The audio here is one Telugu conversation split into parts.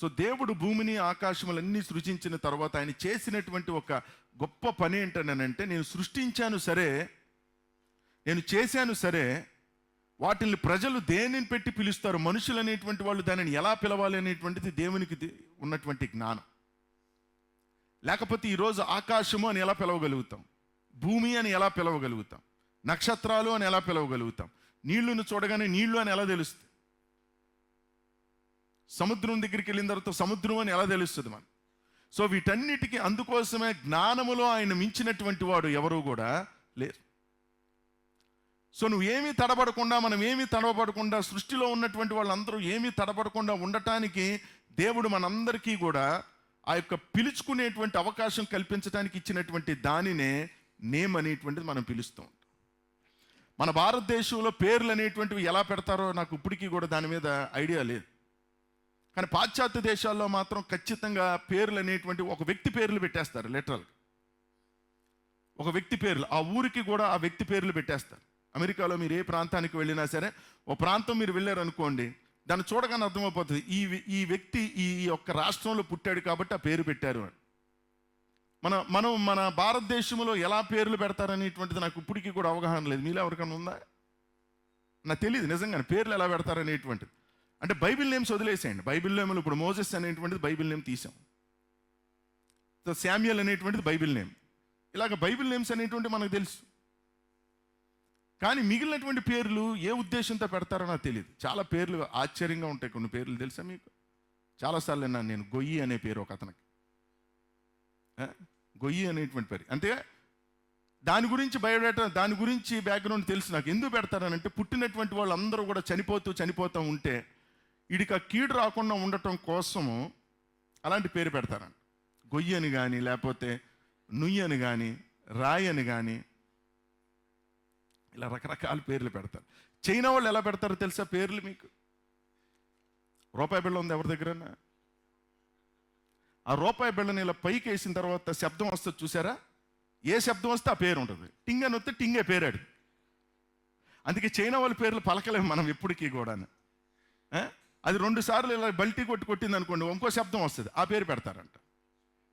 సో దేవుడు భూమిని ఆకాశములన్నీ సృజించిన తర్వాత ఆయన చేసినటువంటి ఒక గొప్ప పని ఏంటనంటే, నేను సృష్టించాను సరే, నేను చేశాను సరే, వాటిని ప్రజలు దేనిని పెట్టి పిలుస్తారు, మనుషులు అనేటువంటి వాళ్ళు దానిని ఎలా పిలవాలి అనేటువంటిది దేవునికి ఉన్నటువంటి జ్ఞానం. లేకపోతే ఈరోజు ఆకాశము అని ఎలా పిలవగలుగుతాం, భూమి అని ఎలా పిలవగలుగుతాం, నక్షత్రాలు అని ఎలా పిలవగలుగుతాం, నీళ్లను చూడగానే నీళ్లు అని ఎలా తెలుస్తుంది, సముద్రం దగ్గరికి వెళ్ళిన తర్వాత సముద్రం అని ఎలా తెలుస్తుంది మనం. సో వీటన్నిటికీ అందుకోసమే జ్ఞానములో ఆయన మించినటువంటి వాడు ఎవరు కూడా లేరు. సో నువ్వేమీ తడబడకుండా, మనం ఏమీ తడబడకుండా, సృష్టిలో ఉన్నటువంటి వాళ్ళందరూ ఏమీ తడబడకుండా ఉండటానికి దేవుడు మనందరికీ కూడా ఆ యొక్క పిలుచుకునేటువంటి అవకాశం కల్పించడానికి ఇచ్చినటువంటి దానినే నేమ్ అనేటువంటిది మనం పిలుస్తూ ఉంటాం. మన భారతదేశంలో పేర్లు అనేటువంటివి ఎలా పెడతారో నాకు ఇప్పటికీ కూడా దాని మీద ఐడియా లేదు. కానీ పాశ్చాత్య దేశాల్లో మాత్రం ఖచ్చితంగా పేర్లు అనేటువంటి ఒక వ్యక్తి పేర్లు పెట్టేస్తారు. లిటరల్గా ఒక వ్యక్తి పేర్లు, ఆ ఊరికి కూడా ఆ వ్యక్తి పేర్లు పెట్టేస్తారు. అమెరికాలో మీరు ఏ ప్రాంతానికి వెళ్ళినా సరే, ఓ ప్రాంతం మీరు వెళ్ళారు అనుకోండి, దాన్ని చూడగానే అర్థమైపోతుంది ఈ వ్యక్తి ఈ యొక్క రాష్ట్రంలో పుట్టాడు కాబట్టి ఆ పేరు పెట్టారు అని. మనం మన భారతదేశంలో ఎలా పేర్లు పెడతారనేటువంటిది నాకు ఇప్పటికీ కూడా అవగాహన లేదు. మీలో ఎవరికైనా ఉందా? నాకు తెలియదు నిజంగానే పేర్లు ఎలా పెడతారనేటువంటిది. అంటే బైబిల్ నేమ్స్ వదిలేసేయండి. బైబిల్ నేమ్లు ఇప్పుడు మోజెస్ అనేటువంటిది బైబిల్ నేమ్ తీసాం, శామ్యుయల్ అనేటువంటిది బైబిల్ నేమ్. ఇలాగ బైబిల్ నేమ్స్ అనేటువంటి మనకు తెలుసు. కానీ మిగిలినటువంటి పేర్లు ఏ ఉద్దేశంతో పెడతారో నాకు తెలియదు. చాలా పేర్లు ఆశ్చర్యంగా ఉంటాయి. కొన్ని పేర్లు తెలుసా మీకు? చాలాసార్లు విన్నాను నేను. గొయ్యి అనే పేరు ఒక అతనికి, గొయ్యి అనేటువంటి పేరు. అంతే, దాని గురించి బయోడేటా, దాని గురించి బ్యాక్గ్రౌండ్ తెలుసు నాకు. ఎందుకు పెడతారనంటే, పుట్టినటువంటి వాళ్ళు అందరూ కూడా చనిపోతూ ఉంటే వీడికి ఆ కీడు రాకుండా ఉండటం కోసము అలాంటి పేరు పెడతారంట. గొయ్యి అని కానీ, లేకపోతే నుయ్యి అని కానీ, రాయి అని కానీ, ఇలా రకరకాల పేర్లు పెడతారు. చైనా వాళ్ళు ఎలా పెడతారో తెలుసా పేర్లు మీకు? రూపాయి బిళ్ళ ఉంది ఎవరి దగ్గరన్నా? ఆ రూపాయి బిళ్ళని ఇలా పైకి వేసిన తర్వాత శబ్దం వస్తుంది చూసారా? ఏ శబ్దం వస్తే ఆ పేరు ఉంటుంది. టింగ్ అని వస్తే టింగే పేరాడు. అందుకే చైనా వాళ్ళ పేర్లు పలకలేము మనం ఎప్పటికీ కూడా. అది 2 సార్లు ఇలా బల్టీ కొట్టింది అనుకోండి, ఇంకో శబ్దం వస్తుంది, ఆ పేరు పెడతారంట.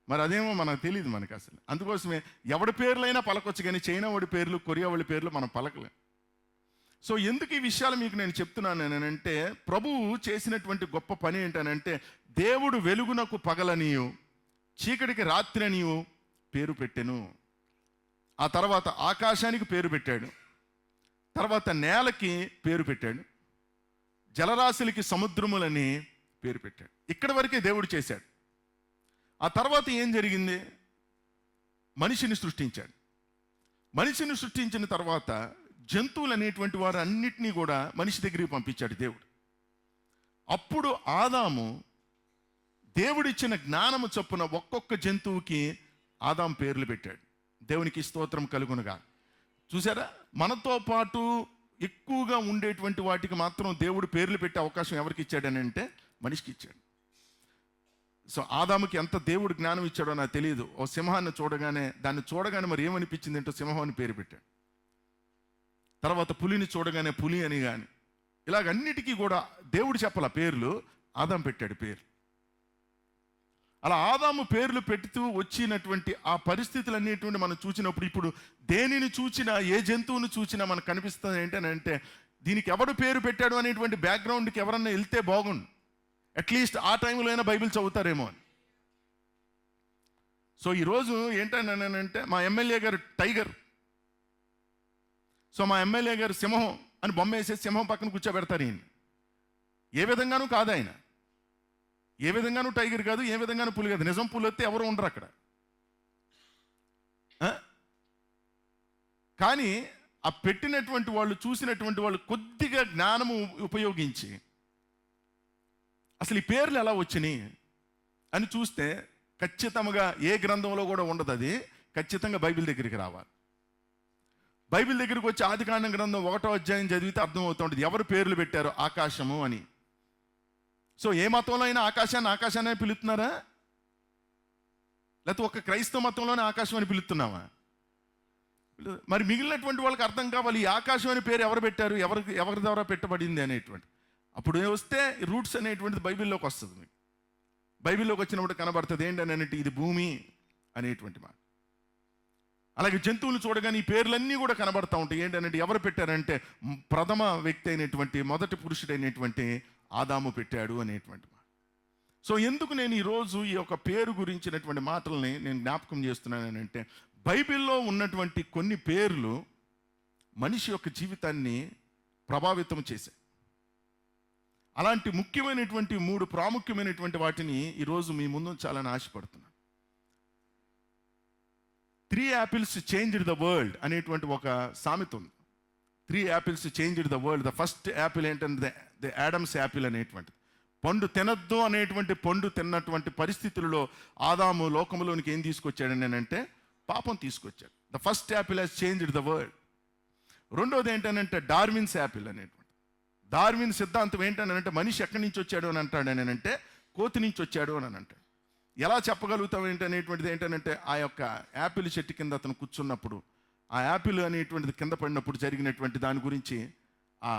మరి అదేమో మనకు తెలియదు మనకి అసలు. అందుకోసమే ఎవడి పేర్లైనా పలకొచ్చు, కానీ చైనా వాడి పేర్లు, కొరియా వాళ్ళ పేర్లు మనం పలకలేం. సో ఎందుకు ఈ విషయాలు మీకు నేను చెప్తున్నాను అంటే, ప్రభువు చేసినటువంటి గొప్ప పని ఏంటనంటే, దేవుడు వెలుగునకు పగలనియు చీకటికి రాత్రనియు పేరు పెట్టెను. ఆ తర్వాత ఆకాశానికి పేరు పెట్టాడు, తర్వాత నేలకి పేరు పెట్టాడు, జలరాశులకి సముద్రములని పేరు పెట్టాడు. ఇక్కడి వరకే దేవుడు చేశాడు. ఆ తర్వాత ఏం జరిగింది? మనిషిని సృష్టించాడు. మనిషిని సృష్టించిన తర్వాత జంతువులు అనేటువంటి వారు అన్నిటినీ కూడా మనిషి దగ్గరికి పంపించాడు దేవుడు. అప్పుడు ఆదాము దేవుడిచ్చిన జ్ఞానము చొప్పున ఒక్కొక్క జంతువుకి ఆదాము పేర్లు పెట్టాడు. దేవునికి స్తోత్రం కలుగునుగా. చూసారా, మనతో పాటు ఎక్కువగా ఉండేటువంటి వాటికి మాత్రం దేవుడు పేర్లు పెట్టే అవకాశం ఎవరికి ఇచ్చాడని అంటే మనిషికి ఇచ్చాడు. సో ఆదాముకి ఎంత దేవుడు జ్ఞానం ఇచ్చాడో నాకు తెలియదు. ఓ సింహాన్ని దాన్ని చూడగానే మరి ఏమనిపించింది అంటే సింహం అని పేరు పెట్టాడు. తర్వాత పులిని చూడగానే పులి అని కానీ, ఇలాగన్నిటికీ కూడా దేవుడు చెప్పాల పేర్లు, ఆదాము పెట్టాడు పేరు. అలా ఆదాము పేర్లు పెడుతూ వచ్చినటువంటి ఆ పరిస్థితులు అనేటువంటి మనం చూసినప్పుడు, ఇప్పుడు దేనిని చూసినా, ఏ జంతువుని చూసినా మనకు కనిపిస్తుంది ఏంటంటే, దీనికి ఎవడు పేరు పెట్టాడు అనేటువంటి బ్యాక్గ్రౌండ్కి ఎవరన్నా వెళ్తే బాగుండు. అట్లీస్ట్ ఆ టైంలో అయినా బైబిల్ చదువుతారేమో అని. సో ఈరోజు ఏంటంటే, మా ఎమ్మెల్యే గారు టైగర్, సో మా ఎమ్మెల్యే గారు సింహం అని బొమ్మ వేసేసి సింహం పక్కన కూర్చోబెడతారు. ఈయన ఏ విధంగానూ కాదు, ఆయన ఏ విధంగానూ టైగర్ కాదు, ఏ విధంగానూ పులి కాదు. నిజం పులి వస్తే ఎవరు ఉండరు అక్కడ. కానీ ఆ పెట్టినటువంటి వాళ్ళు, చూసినటువంటి వాళ్ళు కొద్దిగా జ్ఞానము ఉపయోగించి అసలు ఈ పేర్లు ఎలా వచ్చినాయి అని చూస్తే ఖచ్చితంగా ఏ గ్రంథంలో కూడా ఉండదు. అది ఖచ్చితంగా బైబిల్ దగ్గరికి రావాలి. బైబిల్ దగ్గరికి వచ్చి ఆదికాండం గ్రంథం 1వ అధ్యాయం చదివితే అర్థమవుతూ ఉంటుంది ఎవరు పేర్లు పెట్టారో ఆకాశము అని. సో ఏ మతంలో అయినా ఆకాశాన్ని పిలుస్తున్నారా? లేకపోతే ఒక క్రైస్తవ మతంలోనే ఆకాశం అని పిలుస్తున్నావా? మరి మిగిలినటువంటి వాళ్ళకి అర్థం కావాలి, ఈ ఆకాశం అనే పేరు ఎవరు పెట్టారు, ఎవరి ద్వారా పెట్టబడింది అనేటువంటి. అప్పుడు వస్తే రూట్స్ అనేటువంటిది బైబిల్లోకి వస్తుంది మీకు. బైబిల్లోకి వచ్చినప్పుడు కనబడుతుంది ఏంటనంటే ఇది భూమి అనేటువంటి మాట. అలాగే జంతువులు చూడగానే ఈ పేర్లన్నీ కూడా కనబడతా ఉంటాయి. ఏంటంటే ఎవరు పెట్టారంటే ప్రథమ వ్యక్తి అయినటువంటి మొదటి పురుషుడైనటువంటి ఆదాము పెట్టాడు అనేటువంటి మాట. సో ఎందుకు నేను ఈరోజు ఈ యొక్క పేరు గురించినటువంటి మాటల్ని నేను జ్ఞాపకం చేస్తున్నానంటే, బైబిల్లో ఉన్నటువంటి కొన్ని పేర్లు మనిషి యొక్క జీవితాన్ని ప్రభావితం చేశాయి. అలాంటి ముఖ్యమైనటువంటి 3 ప్రాముఖ్యమైనటువంటి వాటిని ఈరోజు మీ ముందు ఉంచాలని ఆశపడుతున్నాను. 3 apples changed the world అనేటువంటి ఒక సామెత ఉంది. 3 apples changed the world. The first Apple ఏంటంటే ది యాడమ్స్ యాపిల్ అనేటువంటి పండు తినద్దు అనేటువంటి పండు తిన్నటువంటి పరిస్థితులలో ఆదాము లోకంలోనికి ఏం తీసుకొచ్చాడని అంటే పాపం తీసుకొచ్చాడు. The first Apple has changed the world. రెండోది ఏంటనంటే డార్విన్స్ యాపిల్ అనేటువంటి డార్విన్ సిద్ధాంతం ఏంటనంటే మనిషి ఎక్కడి నుంచి వచ్చాడు అని అంటాడు అంటే కోతి నుంచి వచ్చాడు అని అంటాడు. ఎలా చెప్పగలుగుతాం ఏంటనేటువంటిది ఏంటంటే ఆ యొక్క యాపిల్ చెట్టు కింద అతను కూర్చున్నప్పుడు ఆ యాపిల్ అనేటువంటిది కింద పడినప్పుడు జరిగినటువంటి దాని గురించి ఆ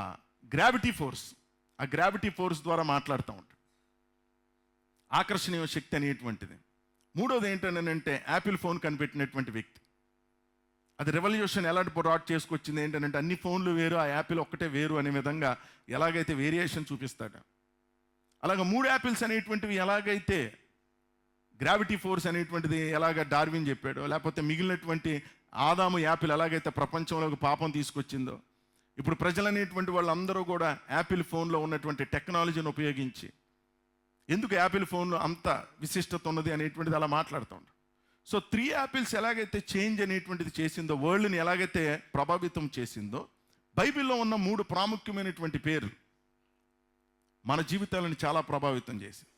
గ్రావిటీ ఫోర్స్ ద్వారా మాట్లాడుతూ ఉంటాడు. ఆకర్షణీయ శక్తి అనేటువంటిది. మూడోది ఏంటంటే యాపిల్ ఫోన్ కనిపెట్టినటువంటి వ్యక్తి. అది రెవల్యూషన్ ఎలాంటి బ్రాడ్ చేసుకొచ్చింది ఏంటంటే అన్ని ఫోన్లు వేరు, ఆ యాపిల్ ఒక్కటే వేరు అనే విధంగా ఎలాగైతే వేరియేషన్ చూపిస్తాడు, అలాగ 3 యాపిల్స్ అనేటువంటివి ఎలాగైతే గ్రావిటీ ఫోర్స్ అనేటువంటిది ఎలాగ డార్విన్ చెప్పాడో, లేకపోతే మిగిలినటువంటి ఆదాము యాపిల్ ఎలాగైతే ప్రపంచంలోకి పాపం తీసుకొచ్చిందో, ఇప్పుడు ప్రజలు అనేటువంటి వాళ్ళందరూ కూడా యాపిల్ ఫోన్లో ఉన్నటువంటి టెక్నాలజీని ఉపయోగించి ఎందుకు యాపిల్ ఫోన్లో అంత విశిష్టత ఉన్నది అనేటువంటిది అలా మాట్లాడుతూ ఉంటారు. సో 3 యాపిల్స్ ఎలాగైతే చేంజ్ అనేటువంటిది చేసిందో, వరల్డ్ని ఎలాగైతే ప్రభావితం చేసిందో, బైబిల్లో ఉన్న 3 ప్రాముఖ్యమైనటువంటి పేర్లు మన జీవితాలను చాలా ప్రభావితం చేసింది.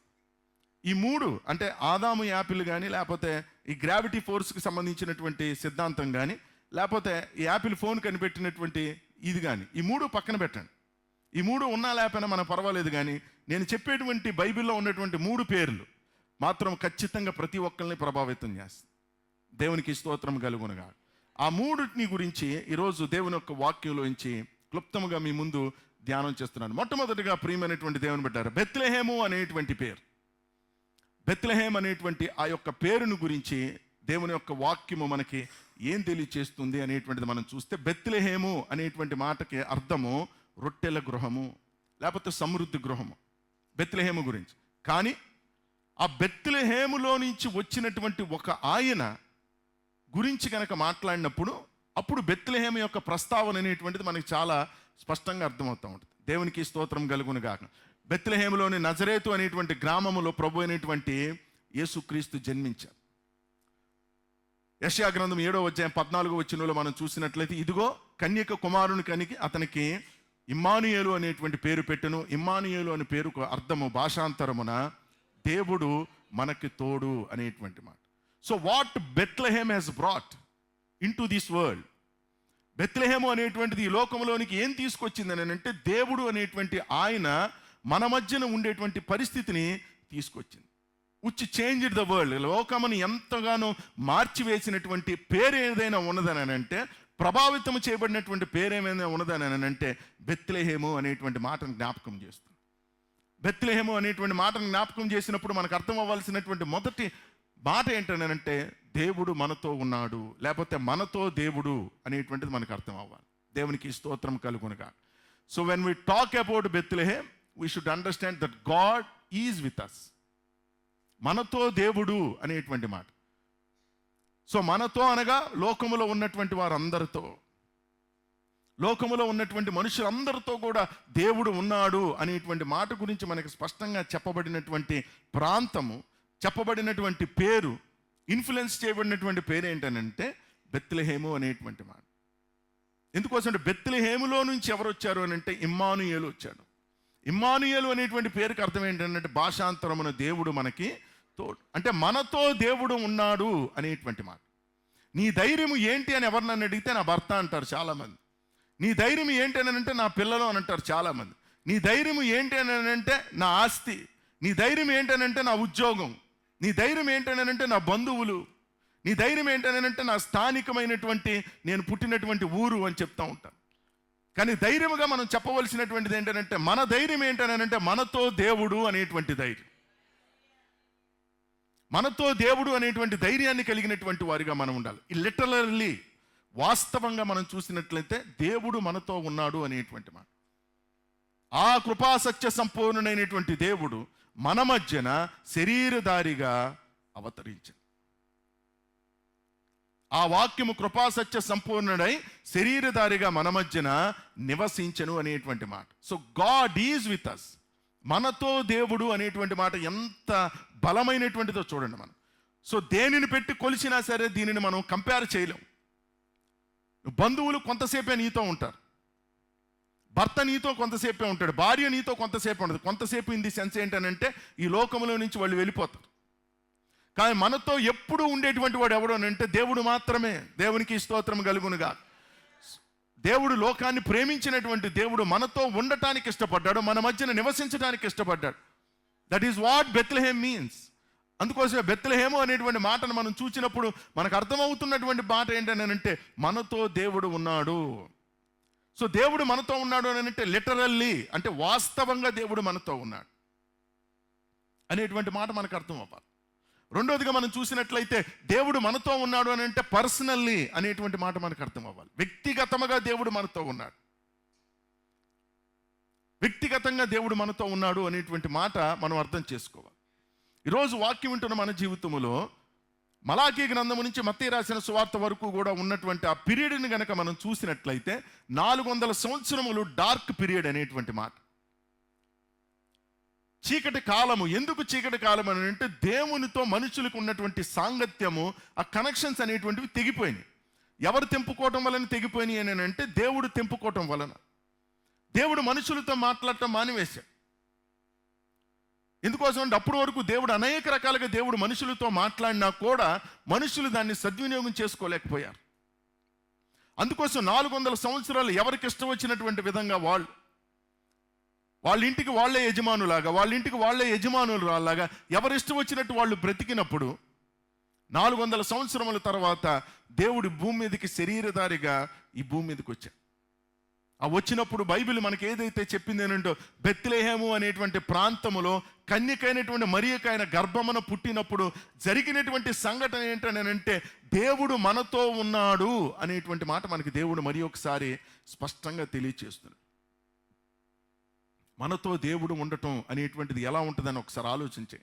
ఈ 3 అంటే ఆదాము యాపిల్ కానీ, లేకపోతే ఈ గ్రావిటీ ఫోర్స్కి సంబంధించినటువంటి సిద్ధాంతం కానీ, లేకపోతే ఈ యాపిల్ ఫోన్ కనిపెట్టినటువంటి ఇది కానీ, ఈ 3 పక్కన పెట్టండి. ఈ 3 ఉన్నా లేకపోయినా మనం పర్వాలేదు, కానీ నేను చెప్పేటువంటి బైబిల్లో ఉన్నటువంటి 3 పేర్లు మాత్రం ఖచ్చితంగా ప్రతి ఒక్కరిని ప్రభావితం చేస్తుంది. దేవునికి స్తోత్రం కలుగునుగా. ఆ 3 గురించి ఈరోజు దేవుని యొక్క వాక్యంలోంచి క్లుప్తంగా మీ ముందు ధ్యానం చేస్తున్నాను. మొట్టమొదటిగా ప్రియమైనటువంటి దేవుని బిడ్డారా, బెత్లెహేము అనేటువంటి పేరు. బెత్లెహేం అనేటువంటి ఆ యొక్క పేరును గురించి దేవుని యొక్క వాక్యము మనకి ఏం తెలియచేస్తుంది అనేటువంటిది మనం చూస్తే, బెత్లెహేము అనేటువంటి మాటకి అర్థము రొట్టెల గృహము, లేకపోతే సమృద్ధి గృహము. బెత్లెహేము గురించి. కానీ ఆ బెత్లెహేములో నుంచి వచ్చినటువంటి ఒక ఆయన గురించి కనుక మాట్లాడినప్పుడు అప్పుడు బెత్లెహేము యొక్క ప్రస్తావన అనేటువంటిది మనకి చాలా స్పష్టంగా అర్థమవుతూ ఉంటుంది. దేవునికి స్తోత్రం కలుగును గాక. బెత్లెహేములోని నజరేతు అనేటువంటి గ్రామములో ప్రభు అయినటువంటి యేసుక్రీస్తు జన్మించారు. యెషయా గ్రంథం 7వ అధ్యాయం 14వ వచనంలో మనం చూసినట్లయితే, ఇదిగో కన్యక కుమారుని కనికి అతనికి ఇమ్మానుయేలు అనేటువంటి పేరు పెట్టెను. ఇమ్మానుయేలు అనే పేరుకు అర్థము భాషాంతరమున దేవుడు మనకి తోడు అనేటువంటి మాట. So what Bethlehem has brought into this world, Bethlehem అనేటువంటిది ఈ లోకంలోనికి ఏం తీసుకొచ్చింది అని అంటే, దేవుడు అనేటువంటి ఆయన మన మధ్యన ఉండేటువంటి పరిస్థితిని తీసుకొచ్చింది. Which changed the world. లోకమును ఎంతగానో మార్చివేసినటువంటి పేరు ఏదైనా ఉన్నదని అంటే, ప్రభావితం చేయబడినటువంటి పేరు ఏమైనా ఉన్నదని అంటే బెత్లెహేము అనేటువంటి మాటను జ్ఞాపకం చేస్తుంది. బెత్లెహేము అనేటువంటి మాటను జ్ఞాపకం చేసినప్పుడు మనకు అర్థం అవ్వాల్సినటువంటి మొదటి మాట ఏంటనంటే, దేవుడు మనతో ఉన్నాడు, లేకపోతే మనతో దేవుడు అనేటువంటిది మనకు అర్థం అవ్వాలి. దేవునికి స్తోత్రం కలుగునుగా. So when we talk about Bethlehem, we should understand that God is with us. మనతో దేవుడు అనేటువంటి మాట. సో మనతో అనగా లోకములో ఉన్నటువంటి వారందరితో, లోకములో ఉన్నటువంటి మనుషులందరితో కూడా దేవుడు ఉన్నాడు అనేటువంటి మాట గురించి మనకి స్పష్టంగా చెప్పబడినటువంటి ప్రాంతము, చెప్పబడినటువంటి పేరు, ఇన్ఫ్లుయెన్స్ చేయబడినటువంటి పేరు ఏంటనంటే బెత్లెహేము అనేటువంటి మాట. ఎందుకోసం అంటే బెత్లెహేములో నుంచి ఎవరు వచ్చారు అని అంటే ఇమ్మానుయేలు వచ్చాడు. ఇమ్మానుయేలు అనేటువంటి పేరుకి అర్థం ఏంటంటే భాషాంతరమున దేవుడు మనకి తోడు, అంటే మనతో దేవుడు ఉన్నాడు అనేటువంటి మాట. నీ ధైర్యం ఏంటి అని ఎవరు నన్ను అడిగితే నా భర్త అంటారు చాలామంది. నీ ధైర్యం ఏంటి అని అంటే నా పిల్లలు అని అంటారు చాలామంది. నీ ధైర్యం ఏంటి అని అంటే నా ఆస్తి. నీ ధైర్యం ఏంటి అని అంటే నా ఉద్యోగం. నీ ధైర్యం ఏంటి అని అంటే నా బంధువులు. నీ ధైర్యం ఏంటి అని అంటే నా స్థానికమైనటువంటి నేను పుట్టినటువంటి ఊరు అని చెప్తూ ఉంటాను. కానీ ధైర్యముగా మనం చెప్పవలసినటువంటిది ఏంటంటే, మన ధైర్యం ఏంటనంటే మనతో దేవుడు అనేటువంటి ధైర్యం. మనతో దేవుడు అనేటువంటి ధైర్యాన్ని కలిగినటువంటి వారిగా మనం ఉండాలి. లిటరల్లీ వాస్తవంగా మనం చూసినట్లయితే దేవుడు మనతో ఉన్నాడు అనేటువంటి మాట. ఆ కృపాసత్య సంపూర్ణుడైనటువంటి దేవుడు మన మధ్యన శరీరధారిగా అవతరించాడు. ఆ వాక్యము కృపాసత్య సంపూర్ణుడై శరీరధారిగా మన మధ్యన నివసించను అనేటువంటి మాట. So God is with us. మనతో దేవుడు అనేటువంటి మాట ఎంత బలమైనటువంటిదో చూడండి మనం. సో దేనిని పెట్టి కొలిచినా సరే దీనిని మనం కంపేర్ చేయలేం. బంధువులు కొంతసేపే నీతో ఉంటారు, భర్త నీతో కొంతసేపే ఉంటాడు, భార్య నీతో కొంతసేపు ఉండదు. కొంతసేపు ఇన్ ది సెన్స్ ఏంటనంటే ఈ లోకంలో నుంచి వాళ్ళు వెళ్ళిపోతారు. కానీ మనతో ఎప్పుడు ఉండేటువంటి వాడు ఎవడు అని అంటే దేవుడు మాత్రమే. దేవునికి స్తోత్రం కలుగునుగా. దేవుడు లోకాన్ని ప్రేమించినటువంటి దేవుడు మనతో ఉండటానికి ఇష్టపడ్డాడు, మన మధ్యన నివసించడానికి ఇష్టపడ్డాడు. That is what Bethlehem means. అందుకోసమే బెత్లెహేము అనేటువంటి మాటను మనం చూసినప్పుడు మనకు అర్థమవుతున్నటువంటి మాట ఏంటనంటే మనతో దేవుడు ఉన్నాడు. సో దేవుడు మనతో ఉన్నాడు అని అంటే లిటరల్లీ అంటే వాస్తవంగా దేవుడు మనతో ఉన్నాడు అనేటువంటి మాట మనకు అర్థం అవ్వాలి. రెండోదిగా మనం చూసినట్లయితే దేవుడు మనతో ఉన్నాడు అని అంటే పర్సనల్లీ అనేటువంటి మాట మనకు అర్థం అవ్వాలి. వ్యక్తిగతంగా దేవుడు మనతో ఉన్నాడు. వ్యక్తిగతంగా దేవుడు మనతో ఉన్నాడు అనేటువంటి మాట మనం అర్థం చేసుకోవాలి. ఈరోజు వాక్యం వింటున్న మన జీవితంలో మలాకీ గ్రంథము నుంచి మత్తయి రాసిన సువార్త వరకు కూడా ఉన్నటువంటి ఆ పీరియడ్ని గనక మనం చూసినట్లయితే 400 సంవత్సరములు డార్క్ పీరియడ్ అనేటువంటి మాట. చీకటి కాలము. ఎందుకు చీకటి కాలం అని అంటే దేవునితో మనుషులకు ఉన్నటువంటి సాంగత్యము, ఆ కనెక్షన్స్ అనేటువంటివి తెగిపోయినాయి. ఎవరు తెంపుకోవటం వలన తెగిపోయినాయి అని అంటే దేవుడు తెంపుకోవటం వలన. దేవుడు మనుషులతో మాట్లాడటం మానివేశాడు. ఎందుకోసం అంటే అప్పటి వరకు దేవుడు అనేక రకాలుగా దేవుడు మనుషులతో మాట్లాడినా కూడా మనుషులు దాన్ని సద్వినియోగం చేసుకోలేకపోయారు. అందుకోసం 400 సంవత్సరాలు ఎవరికి ఇష్టం వచ్చినటువంటి విధంగా వాళ్ళ ఇంటికి వాళ్ళే యజమానులాగా, వాళ్ళ ఇంటికి వాళ్ళే యజమానులు రాలాగా ఎవరు ఇష్టం వచ్చినట్టు వాళ్ళు బ్రతికినప్పుడు 400 సంవత్సరముల తర్వాత దేవుడు భూమి మీదకి శరీరధారిగా ఈ భూమి మీదకి వచ్చాడు. ఆ వచ్చినప్పుడు బైబిల్ మనకి ఏదైతే చెప్పింది ఏంటో బెత్లెహేము అనేటువంటి ప్రాంతములో కన్యకైనటువంటి మరియకు ఆయన గర్భమున పుట్టినప్పుడు జరిగినటువంటి సంఘటన ఏంటనంటే దేవుడు మనతో ఉన్నాడు అనేటువంటి మాట మనకి దేవుడు మరి ఒకసారి స్పష్టంగా తెలియచేస్తున్నాడు. మనతో దేవుడు ఉండటం అనేటువంటిది ఎలా ఉంటుందని ఒకసారి ఆలోచించే.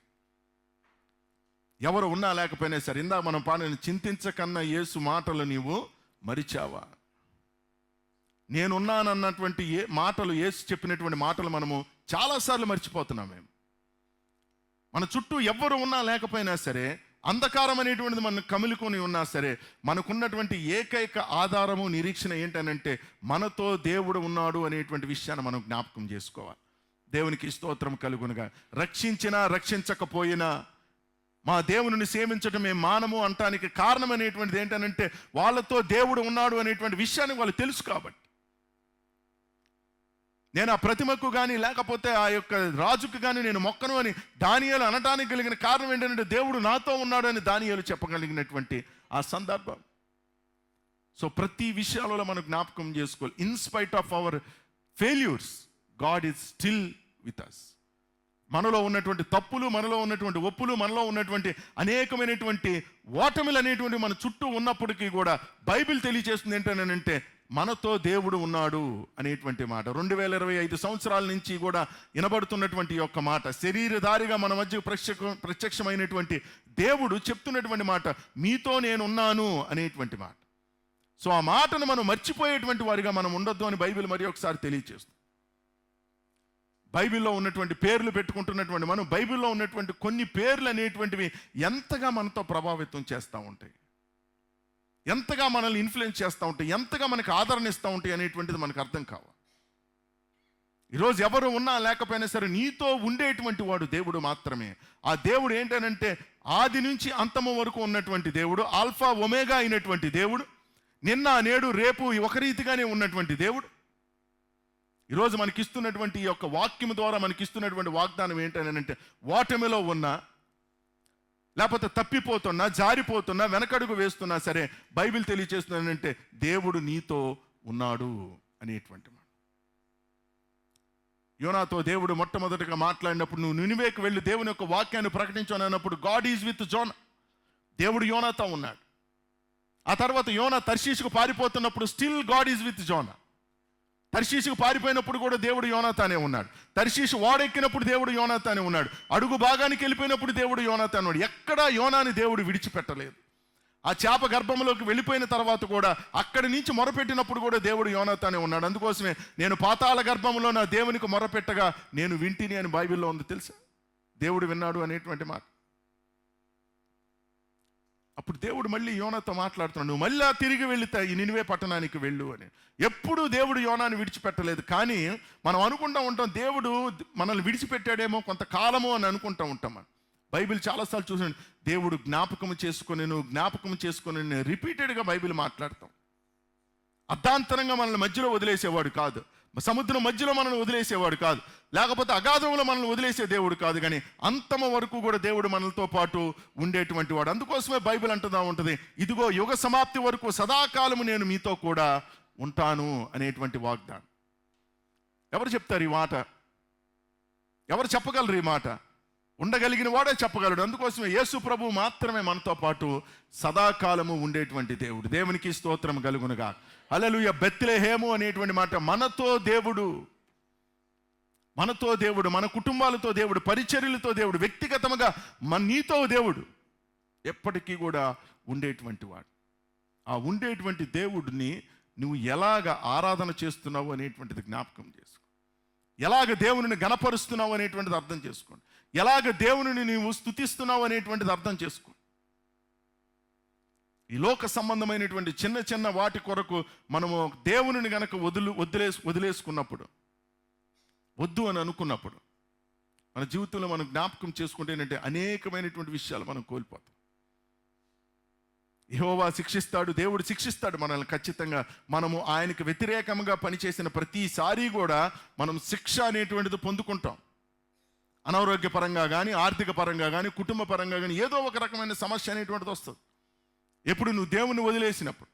ఎవరు ఉన్నా లేకపోయినా సరే ఇందాక మనం పాడిన చింతించకన్నా యేసు మాటలు నీవు మరిచావా. నేనున్నానన్నటువంటి మాటలు, యేసు చెప్పినటువంటి మాటలు మనము చాలాసార్లు మర్చిపోతున్నాం. మేము మన చుట్టూ ఎవ్వరు ఉన్నా లేకపోయినా సరే, అంధకారం అనేటువంటిది మనం కమిలుకొని ఉన్నా సరే, మనకున్నటువంటి ఏకైక ఆధారము నిరీక్షణ ఏంటనంటే మనతో దేవుడు ఉన్నాడు అనేటువంటి విషయాన్ని మనం జ్ఞాపకం చేసుకోవాలి. దేవునికి స్తోత్రం కలుగునుగా. రక్షించినా రక్షించకపోయినా మా దేవుని సేవించటమే మానము అంటానికి కారణం అనేటువంటిది ఏంటనంటే వాళ్ళతో దేవుడు ఉన్నాడు అనేటువంటి విషయాన్ని వాళ్ళు తెలుసు కాబట్టి. నేను ఆ ప్రతిమకు కానీ లేకపోతే ఆ యొక్క రాజుకు కానీ నేను మొక్కను అని దానియేలు అనటానికి కలిగిన కారణం ఏంటంటే దేవుడు నాతో ఉన్నాడు అని దానియేలు చెప్పగలిగినటువంటి ఆ సందర్భం. సో ప్రతి విషయాలలో మనం జ్ఞాపకం చేసుకోవాలి. In spite of our failures God is still with us. మనలో ఉన్నటువంటి తప్పులు, మనలో ఉన్నటువంటి ఒప్పులు, మనలో ఉన్నటువంటి అనేకమైనటువంటి ఓటమిలు అనేటువంటి మన చుట్టూ ఉన్నప్పటికీ కూడా బైబిల్ తెలియజేస్తుంది ఏంటనంటే మనతో దేవుడు ఉన్నాడు అనేటువంటి మాట. 2025 సంవత్సరాల నుంచి కూడా వినబడుతున్నటువంటి యొక్క మాట, శరీరధారిగా మన మధ్య ప్రత్యక్షమైనటువంటి దేవుడు చెప్తున్నటువంటి మాట, మీతో నేనున్నాను అనేటువంటి మాట. సో ఆ మాటను మనం మర్చిపోయేటువంటి వారిగా మనం ఉండొద్దు అని బైబిల్ మరి ఒకసారి తెలియజేస్తుంది. బైబిల్లో ఉన్నటువంటి పేర్లు పెట్టుకుంటున్నటువంటి మనం బైబిల్లో ఉన్నటువంటి కొన్ని పేర్లు అనేటువంటివి ఎంతగా మనతో ప్రభావితం చేస్తూ ఉంటాయి, ఎంతగా మనల్ని ఇన్ఫ్లుయెన్స్ చేస్తూ ఉంటాయి, ఎంతగా మనకు ఆదరణ ఇస్తూ ఉంటాయి అనేటువంటిది మనకు అర్థం కావాలి. ఈరోజు ఎవరు ఉన్నా లేకపోయినా సరే నీతో ఉండేటువంటి వాడు దేవుడు మాత్రమే. ఆ దేవుడు ఏంటనంటే ఆది నుంచి అంతము వరకు ఉన్నటువంటి దేవుడు, ఆల్ఫా ఒమేగా అయినటువంటి దేవుడు, నిన్న నేడు రేపు ఒక రీతిగానే ఉన్నటువంటి దేవుడు. ఈరోజు మనకిస్తున్నటువంటి ఈ యొక్క వాక్యం ద్వారా మనకిస్తున్నటువంటి వాగ్దానం ఏంటనంటే ఓటమిలో ఉన్నా లేకపోతే తప్పిపోతున్నా, జారిపోతున్నా, వెనకడుగు వేస్తున్నా సరే బైబిల్ తెలియచేస్తుందంటే దేవుడు నీతో ఉన్నాడు అనేటువంటి మాట. యోనాతో దేవుడు మొట్టమొదటిగా మాట్లాడినప్పుడు, నువ్వు నినివేకి వెళ్ళి దేవుని యొక్క వాక్యాన్ని ప్రకటించు అన్నప్పుడు, గాడ్ ఈజ్ విత్ జోనా, దేవుడు యోనాతో ఉన్నాడు. ఆ తర్వాత యోనా తర్షీషుకు పారిపోతున్నప్పుడు still God is with Jonah. తర్షీషుకు పారిపోయినప్పుడు కూడా దేవుడు యోనాతానే ఉన్నాడు. తర్షీషు ఓడెక్కినప్పుడు దేవుడు యోనాతానే ఉన్నాడు. అడుగు భాగానికి వెళ్ళిపోయినప్పుడు దేవుడు యోనాతానే ఉన్నాడు. ఎక్కడా యోనాని దేవుడు విడిచిపెట్టలేదు. ఆ చేప గర్భంలోకి వెళ్ళిపోయిన తర్వాత కూడా అక్కడి నుంచి మొరపెట్టినప్పుడు కూడా దేవుడు యోనాతానే ఉన్నాడు. అందుకోసమే నేను పాతాళ గర్భంలో నా దేవునికి మొరపెట్టగా నేను వింటిని అని బైబిల్లో ఉంది, తెలుసా? దేవుడు విన్నాడు అనేటువంటి మాట. అప్పుడు దేవుడు మళ్ళీ యోనాతో మాట్లాడుతున్నాడు, నువ్వు మళ్ళీ తిరిగి వెళితే ఈ నినివే పట్టణానికి వెళ్ళు అని. ఎప్పుడు దేవుడు యోనాని విడిచిపెట్టలేదు. కానీ మనం అనుకుంటూ ఉంటాం దేవుడు మనల్ని విడిచిపెట్టాడేమో కొంతకాలము అని అనుకుంటూ ఉంటాం. మనం బైబిల్ చాలాసార్లు చూసాను, దేవుడు జ్ఞాపకం చేసుకొని రిపీటెడ్గా బైబిల్ మాట్లాడతాం. అర్ధాంతరంగా మనల్ని మధ్యలో వదిలేసేవాడు కాదు, సముద్రం మధ్యలో మనల్ని వదిలేసేవాడు కాదు, లేకపోతే అగాధంలో మనల్ని వదిలేసే దేవుడు కాదు. కానీ అంతమ వరకు కూడా దేవుడు మనలతో పాటు ఉండేటువంటి వాడు. అందుకోసమే బైబిల్ అంటున్నా ఉంటుంది, ఇదిగో యుగ సమాప్తి వరకు సదాకాలము నేను మీతో కూడా ఉంటాను అనేటువంటి వాగ్దానం. ఎవరు చెప్తారు ఈ మాట? ఎవరు చెప్పగలరు ఈ మాట? ఉండగలిగిన వాడే చెప్పగలడు. అందుకోసమే యేసు ప్రభు మాత్రమే మనతో పాటు సదాకాలము ఉండేటువంటి దేవుడు. దేవునికి స్తోత్రం కలుగునుగా. హల్లెలూయా. బెత్లెహేము అనేటువంటి మాట, మనతో దేవుడు, మన కుటుంబాలతో దేవుడు, పరిచర్యలతో దేవుడు, వ్యక్తిగతంగా నీతో దేవుడు ఎప్పటికీ కూడా ఉండేటువంటి వాడు. ఆ ఉండేటువంటి దేవుడిని నువ్వు ఎలాగ ఆరాధన చేస్తున్నావు అనేటువంటిది జ్ఞాపకం చేసుకో. ఎలాగ దేవుని గణపరుస్తున్నావు అనేటువంటిది అర్థం చేసుకోండి. ఎలాగ దేవుని నీవు స్తుతిస్తున్నావు అనేటువంటిది అర్థం చేసుకో. ఈ లోక సంబంధమైనటువంటి చిన్న చిన్న వాటి కొరకు మనము దేవుని గనక వదిలేసుకున్నప్పుడు, వద్దు అని అనుకున్నప్పుడు, మన జీవితంలో మనం జ్ఞాపకం చేసుకుంటే ఏంటంటే అనేకమైనటువంటి విషయాలు మనం కోల్పోతాం. యెహోవా శిక్షిస్తాడు, దేవుడు శిక్షిస్తాడు మనల్ని ఖచ్చితంగా. మనము ఆయనకు వ్యతిరేకంగా పనిచేసిన ప్రతిసారి కూడా మనం శిక్ష అనేటువంటిది పొందుకుంటాం. అనారోగ్యపరంగా కానీ, ఆర్థిక పరంగా కానీ, కుటుంబ పరంగా కానీ ఏదో ఒక రకమైన సమస్య అనేటువంటిది వస్తుంది. ఎప్పుడు నువ్వు దేవుని వదిలేసినప్పుడు,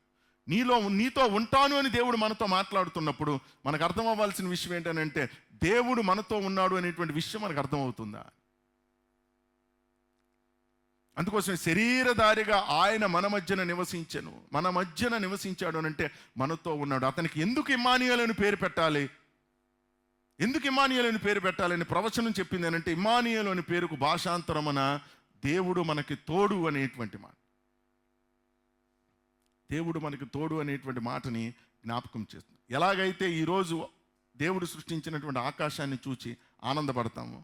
నీతో ఉంటాను అని దేవుడు మనతో మాట్లాడుతున్నప్పుడు మనకు అర్థం అవ్వాల్సిన విషయం ఏంటంటే, దేవుడు మనతో ఉన్నాడు అనేటువంటి విషయం మనకు అర్థమవుతుందా? అందుకోసం శరీరధారిగా ఆయన మన మధ్యన నివసించాడు అని అంటే మనతో ఉన్నాడు. అతనికి ఎందుకు ఇమ్మానుయేలు అని పేరు పెట్టాలి? ఎందుకు ఇమ్మానుయేలు అని పేరు పెట్టాలని ప్రవచనం చెప్పింది అని అంటే, ఇమ్మానుయేలు అని పేరుకు భాషాంతరమున దేవుడు మనకి తోడు అనేటువంటి మాట. దేవుడు మనకి తోడు అనేటువంటి మాటని జ్ఞాపకం చేస్తుంది. ఎలాగైతే ఈరోజు దేవుడు సృష్టించినటువంటి ఆకాశాన్ని చూసి ఆనందపడతాము,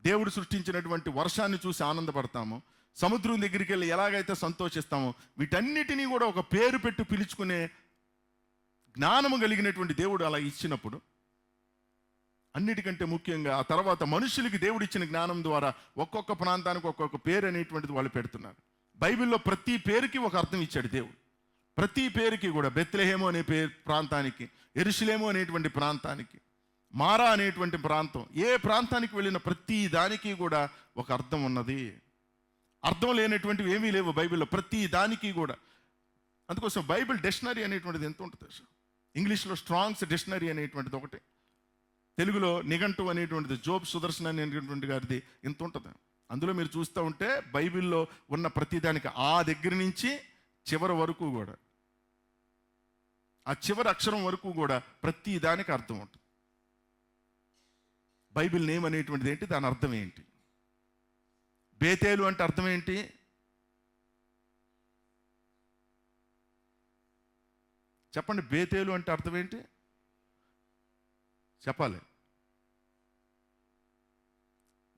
దేవుడు సృష్టించినటువంటి వర్షాన్ని చూసి ఆనందపడతాము, సముద్రం దగ్గరికి వెళ్ళి ఎలాగైతే సంతోషిస్తామో, వీటన్నిటినీ కూడా ఒక పేరు పెట్టి పిలుచుకునే జ్ఞానము కలిగినటువంటి దేవుడు అలా ఇచ్చినప్పుడు, అన్నిటికంటే ముఖ్యంగా ఆ తర్వాత మనుషులకి దేవుడు ఇచ్చిన జ్ఞానం ద్వారా ఒక్కొక్క ప్రాంతానికి ఒక్కొక్క పేరు అనేటువంటిది వాళ్ళు పెడుతున్నారు. బైబిల్లో ప్రతి పేరుకి ఒక అర్థం ఇచ్చాడు దేవుడు. ప్రతి పేరుకి కూడా, బెత్లెహేము అనే ప్రాంతానికి, యెరూషలేము అనేటువంటి ప్రాంతానికి, మారా అనేటువంటి ప్రాంతం, ఏ ప్రాంతానికి వెళ్ళిన ప్రతి దానికి కూడా ఒక అర్థం ఉన్నది. అర్థం లేనటువంటివి ఏమీ లేవు బైబిల్లో, ప్రతి దానికి కూడా. అందుకోసం బైబిల్ డిక్షనరీ అనేటువంటిది ఎంత ఉంటుంది? ఇంగ్లీష్లో స్ట్రాంగ్స్ డిక్షనరీ అనేటువంటిది ఒకటి, తెలుగులో నిఘంటు అనేటువంటిది జోబ్ సుదర్శన్ అనేటువంటి గారిది ఇంత ఉంటుంది. అందులో మీరు చూస్తూ ఉంటే బైబిల్లో ఉన్న ప్రతిదానికి ఆ దగ్గర నుంచి చివరి వరకు కూడా, ఆ చివరి అక్షరం వరకు కూడా ప్రతి దానికి అర్థం ఉంటుంది. బైబిల్ నేమ్ అనేటువంటిది ఏంటి? దాని అర్థం ఏంటి? బేతేలు అంటే అర్థం ఏంటి? చెప్పండి, బేతేలు అంటే అర్థం ఏంటి? చెప్పాలి.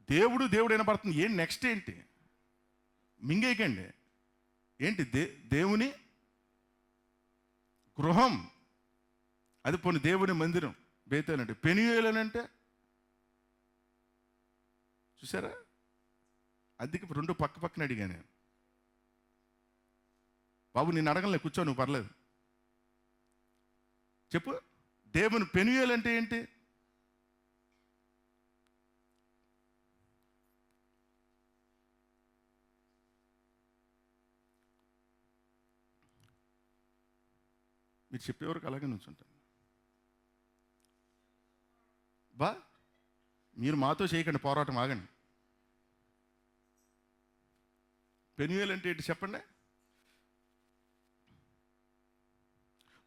దేవుడు వినపడుతుంది. ఏంటి నెక్స్ట్? ఏంటి మింగేయకండి. ఏంటి? దేవుని గృహం, అది పోనీ దేవుని మందిరం. బేతేలు అంటే. పెనుయేలు అంటే చూసారా? అందుకే రెండు పక్కన అడిగాను నేను. బాబు నేను అడగలే, కూర్చో, నువ్వు పర్లేదు చెప్పు. దేవుని పెనుయేలు అంటే ఏంటి? మీరు చెప్పేవరకు అలాగే నుంచుంటాను. మీరు మాతో చేయకండి పోరాటం, ఆగండి. పెనుయేలు అంటే ఏంటి చెప్పండి?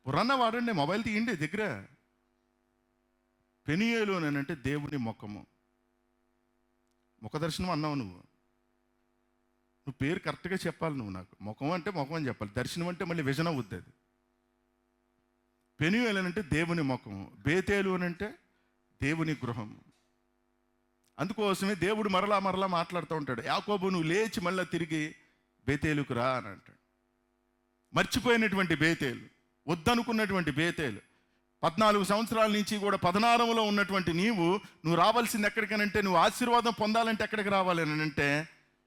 పురాణ వాడండి, మొబైల్ తీయండి దగ్గర. పెనుయేలు అని అంటే దేవుని ముఖము. ముఖ దర్శనం అన్నావు నువ్వు పేరు కరెక్ట్గా చెప్పాలి. నువ్వు నాకు ముఖం అంటే ముఖం అని చెప్పాలి, దర్శనం అంటే మళ్ళీ విజన్ అవుద్ది. అది పెనుయేలు అని అంటే దేవుని ముఖము, బేతేలు అని అంటే దేవుని గృహం. అందుకోసమే దేవుడు మరలా మాట్లాడుతూ ఉంటాడు, యాకోబు నువ్వు లేచి మళ్ళీ తిరిగి బేతేలుకు రా అని అంటాడు. మర్చిపోయినటువంటి బేతేలు, వద్దనుకున్నటువంటి బేతేలు, 14 సంవత్సరాల నుంచి కూడా 16లో ఉన్నటువంటి నువ్వు రావాల్సింది ఎక్కడికనంటే, నువ్వు ఆశీర్వాదం పొందాలంటే ఎక్కడికి రావాలి అని అంటే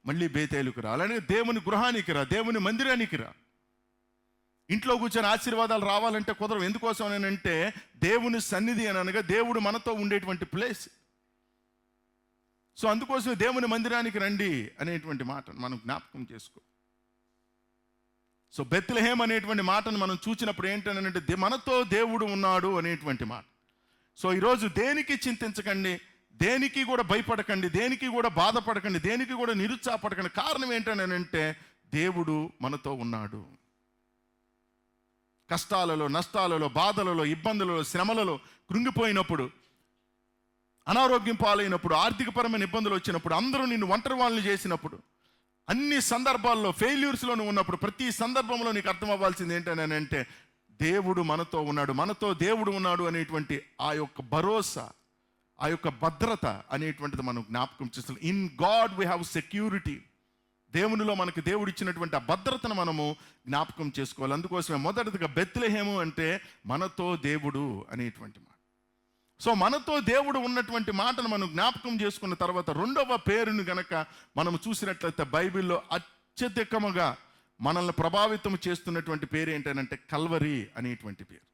మళ్ళీ బేతేలుకు రా. అలానే దేవుని గృహానికి రా, దేవుని మందిరానికి రా. ఇంట్లో కూర్చొని ఆశీర్వాదాలు రావాలంటే కుదరవు. ఎందుకోసం అని అంటే దేవుని సన్నిధి అని అనగా దేవుడు మనతో ఉండేటువంటి ప్లేస్. సో అందుకోసం దేవుని మందిరానికి రండి అనేటువంటి మాటను మనం జ్ఞాపకం చేసుకో. సో బెత్లెహేమ్ అనేటువంటి మాటను మనం చూసినప్పుడు ఏంటంటే మనతో దేవుడు ఉన్నాడు అనేటువంటి మాట. సో ఈరోజు దేనికి చింతించకండి, దేనికి కూడా భయపడకండి, దేనికి కూడా బాధపడకండి, దేనికి కూడా నిరుత్సాహపడకండి. కారణం ఏంటంటే దేవుడు మనతో ఉన్నాడు. కష్టాలలో, నష్టాలలో, బాధలలో, ఇబ్బందులలో, శ్రమలలో కృంగిపోయినప్పుడు, అనారోగ్యం పాలైనప్పుడు, ఆర్థికపరమైన ఇబ్బందులు వచ్చినప్పుడు, అందరూ నిన్ను ఒంటరి వాళ్ళని చేసినప్పుడు, అన్ని సందర్భాల్లో ఫెయిల్యూర్స్లో నువ్వు ఉన్నప్పుడు, ప్రతి సందర్భంలో నీకు అర్థం అవ్వాల్సింది ఏంటంటే దేవుడు మనతో ఉన్నాడు. మనతో దేవుడు ఉన్నాడు అనేటువంటి ఆ యొక్క భరోసా, ఆ యొక్క భద్రత అనేటువంటిది మనం జ్ఞాపకం చేస్తున్నాం. In God we have security. దేవునిలో మనకు దేవుడు ఇచ్చినటువంటి ఆ భద్రతను మనము జ్ఞాపకం చేసుకోవాలి. అందుకోసమే మొదటిగా బెత్లెహేము అంటే మనతో దేవుడు అనేటువంటి మాట. సో మనతో దేవుడు ఉన్నటువంటి మాటను మనం జ్ఞాపకం చేసుకున్న తర్వాత రెండవ పేరుని గనక మనం చూసినట్లయితే బైబిల్లో అత్యధికముగా మనల్ని ప్రభావితం చేస్తున్నటువంటి పేరు ఏంటంటే కల్వరి అనేటువంటి పేరు.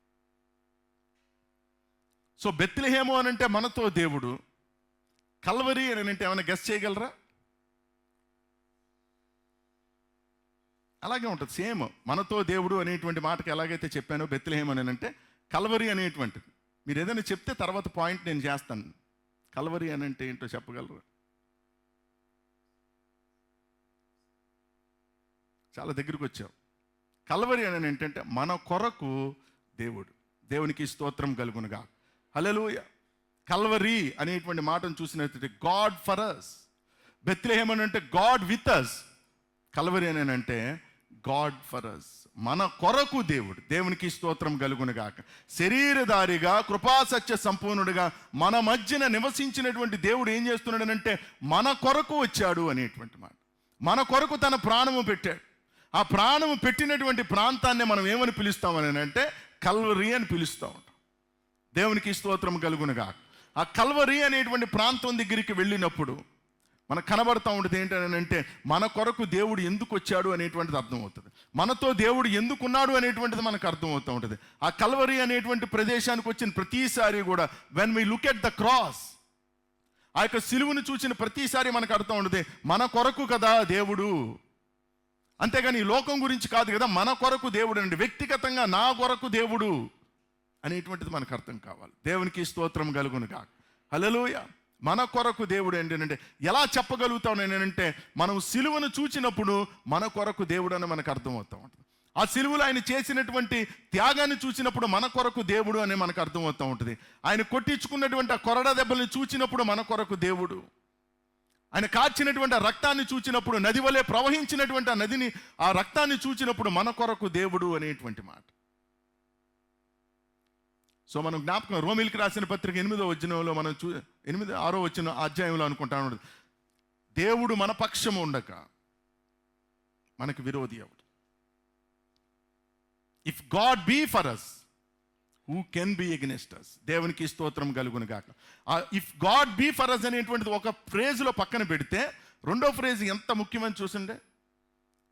సో బెత్లెహేము అని అంటే మనతో దేవుడు, కల్వరి అని అంటే ఏమైనా గెస్ చేయగలరా? అలాగే ఉంటుంది సేమ్. మనతో దేవుడు అనేటువంటి మాటకి ఎలాగైతే చెప్పానో బెత్లెహేము అని అంటే కల్వరి అనేటువంటిది. మీరు ఏదైనా చెప్తే తర్వాత పాయింట్ నేను చేస్తాను. కల్వరి అని అంటే ఏంటో చెప్పగలరు? చాలా దగ్గరికి వచ్చావు. కల్వరి అని ఏంటంటే మన కొరకు దేవుడు. దేవునికి స్తోత్రం కలుగునుగా. హల్లెలూయ. కల్వరి అనేటువంటి మాటను చూసినట్లయితే గాడ్ ఫర్ అస్. బెత్లెహేమ్ అని అంటే గాడ్ విత్ అస్. కల్వరి అని అంటే గాడ్ ఫర్ అస్, మన కొరకు దేవుడు. దేవునికి స్తోత్రం కలుగునుగాక. శరీరధారిగా కృపాసత్య సంపూర్ణుడిగా మన మధ్యన నివసించినటువంటి దేవుడు ఏం చేస్తున్నాడనంటే మన కొరకు వచ్చాడు అనేటువంటి మాట. మన కొరకు తన ప్రాణము పెట్టాడు. ఆ ప్రాణము పెట్టినటువంటి ప్రాంతాన్ని మనం ఏమని పిలుస్తామని అంటే కల్వరి అని పిలుస్తూ ఉంటాం. దేవునికి స్తోత్రం కలుగునుగాక. ఆ కల్వరి అనేటువంటి ప్రాంతం దగ్గరికి వెళ్ళినప్పుడు మనకు కనబడతా ఉంటుంది ఏంటంటే మన కొరకు దేవుడు ఎందుకు వచ్చాడు అనేటువంటిది అర్థమవుతుంది. మనతో దేవుడు ఎందుకున్నాడు అనేటువంటిది మనకు అర్థమవుతూ ఉంటుంది. ఆ కల్వరి అనేటువంటి ప్రదేశానికి వచ్చిన ప్రతిసారి కూడా when we look at the cross, ఆ యొక్క సిలువను చూసిన ప్రతిసారి మనకు అర్థం ఉంటుంది మన కొరకు కదా దేవుడు. అంతేగాని ఈ లోకం గురించి కాదు కదా, మన కొరకు దేవుడు అండి. వ్యక్తిగతంగా నా కొరకు దేవుడు అనేటువంటిది మనకు అర్థం కావాలి. దేవునికి స్తోత్రం కలుగునుగాక. హల్లెలూయా. మన కొరకు దేవుడు ఏంటంటే ఎలా చెప్పగలుగుతాం నేనంటే మనం సిలువను చూచినప్పుడు మన కొరకు దేవుడు అని మనకు అర్థమవుతూ ఉంటుంది. ఆ సిలువలో ఆయన చేసినటువంటి త్యాగాన్ని చూసినప్పుడు మన కొరకు దేవుడు అని మనకు అర్థమవుతూ ఉంటుంది. ఆయన కొట్టించుకున్నటువంటి ఆ కొరడా దెబ్బల్ని చూచినప్పుడు మన కొరకు దేవుడు. ఆయన కార్చినటువంటి ఆ రక్తాన్ని చూచినప్పుడు, నది వలె ప్రవహించినటువంటి ఆ నదిని, ఆ రక్తాన్ని చూచినప్పుడు మన కొరకు దేవుడు అనేటువంటి మాట. సో మనం జ్ఞాపకం రోమిలికి రాసిన పత్రిక 8వ అధ్యాయంలో మనం 6వ వచ్చిన అధ్యాయంలో అనుకుంటాను, దేవుడు మన పక్షము ఉండక మనకు విరోధి ఎవడు? If God be for us who can be against us. దేవునికి స్తోత్రం కలుగును గాక. If God be for us అనేటువంటిది ఒక ఫ్రేజ్లో పక్కన పెడితే రెండో ఫ్రేజ్ ఎంత ముఖ్యమని చూసిండే,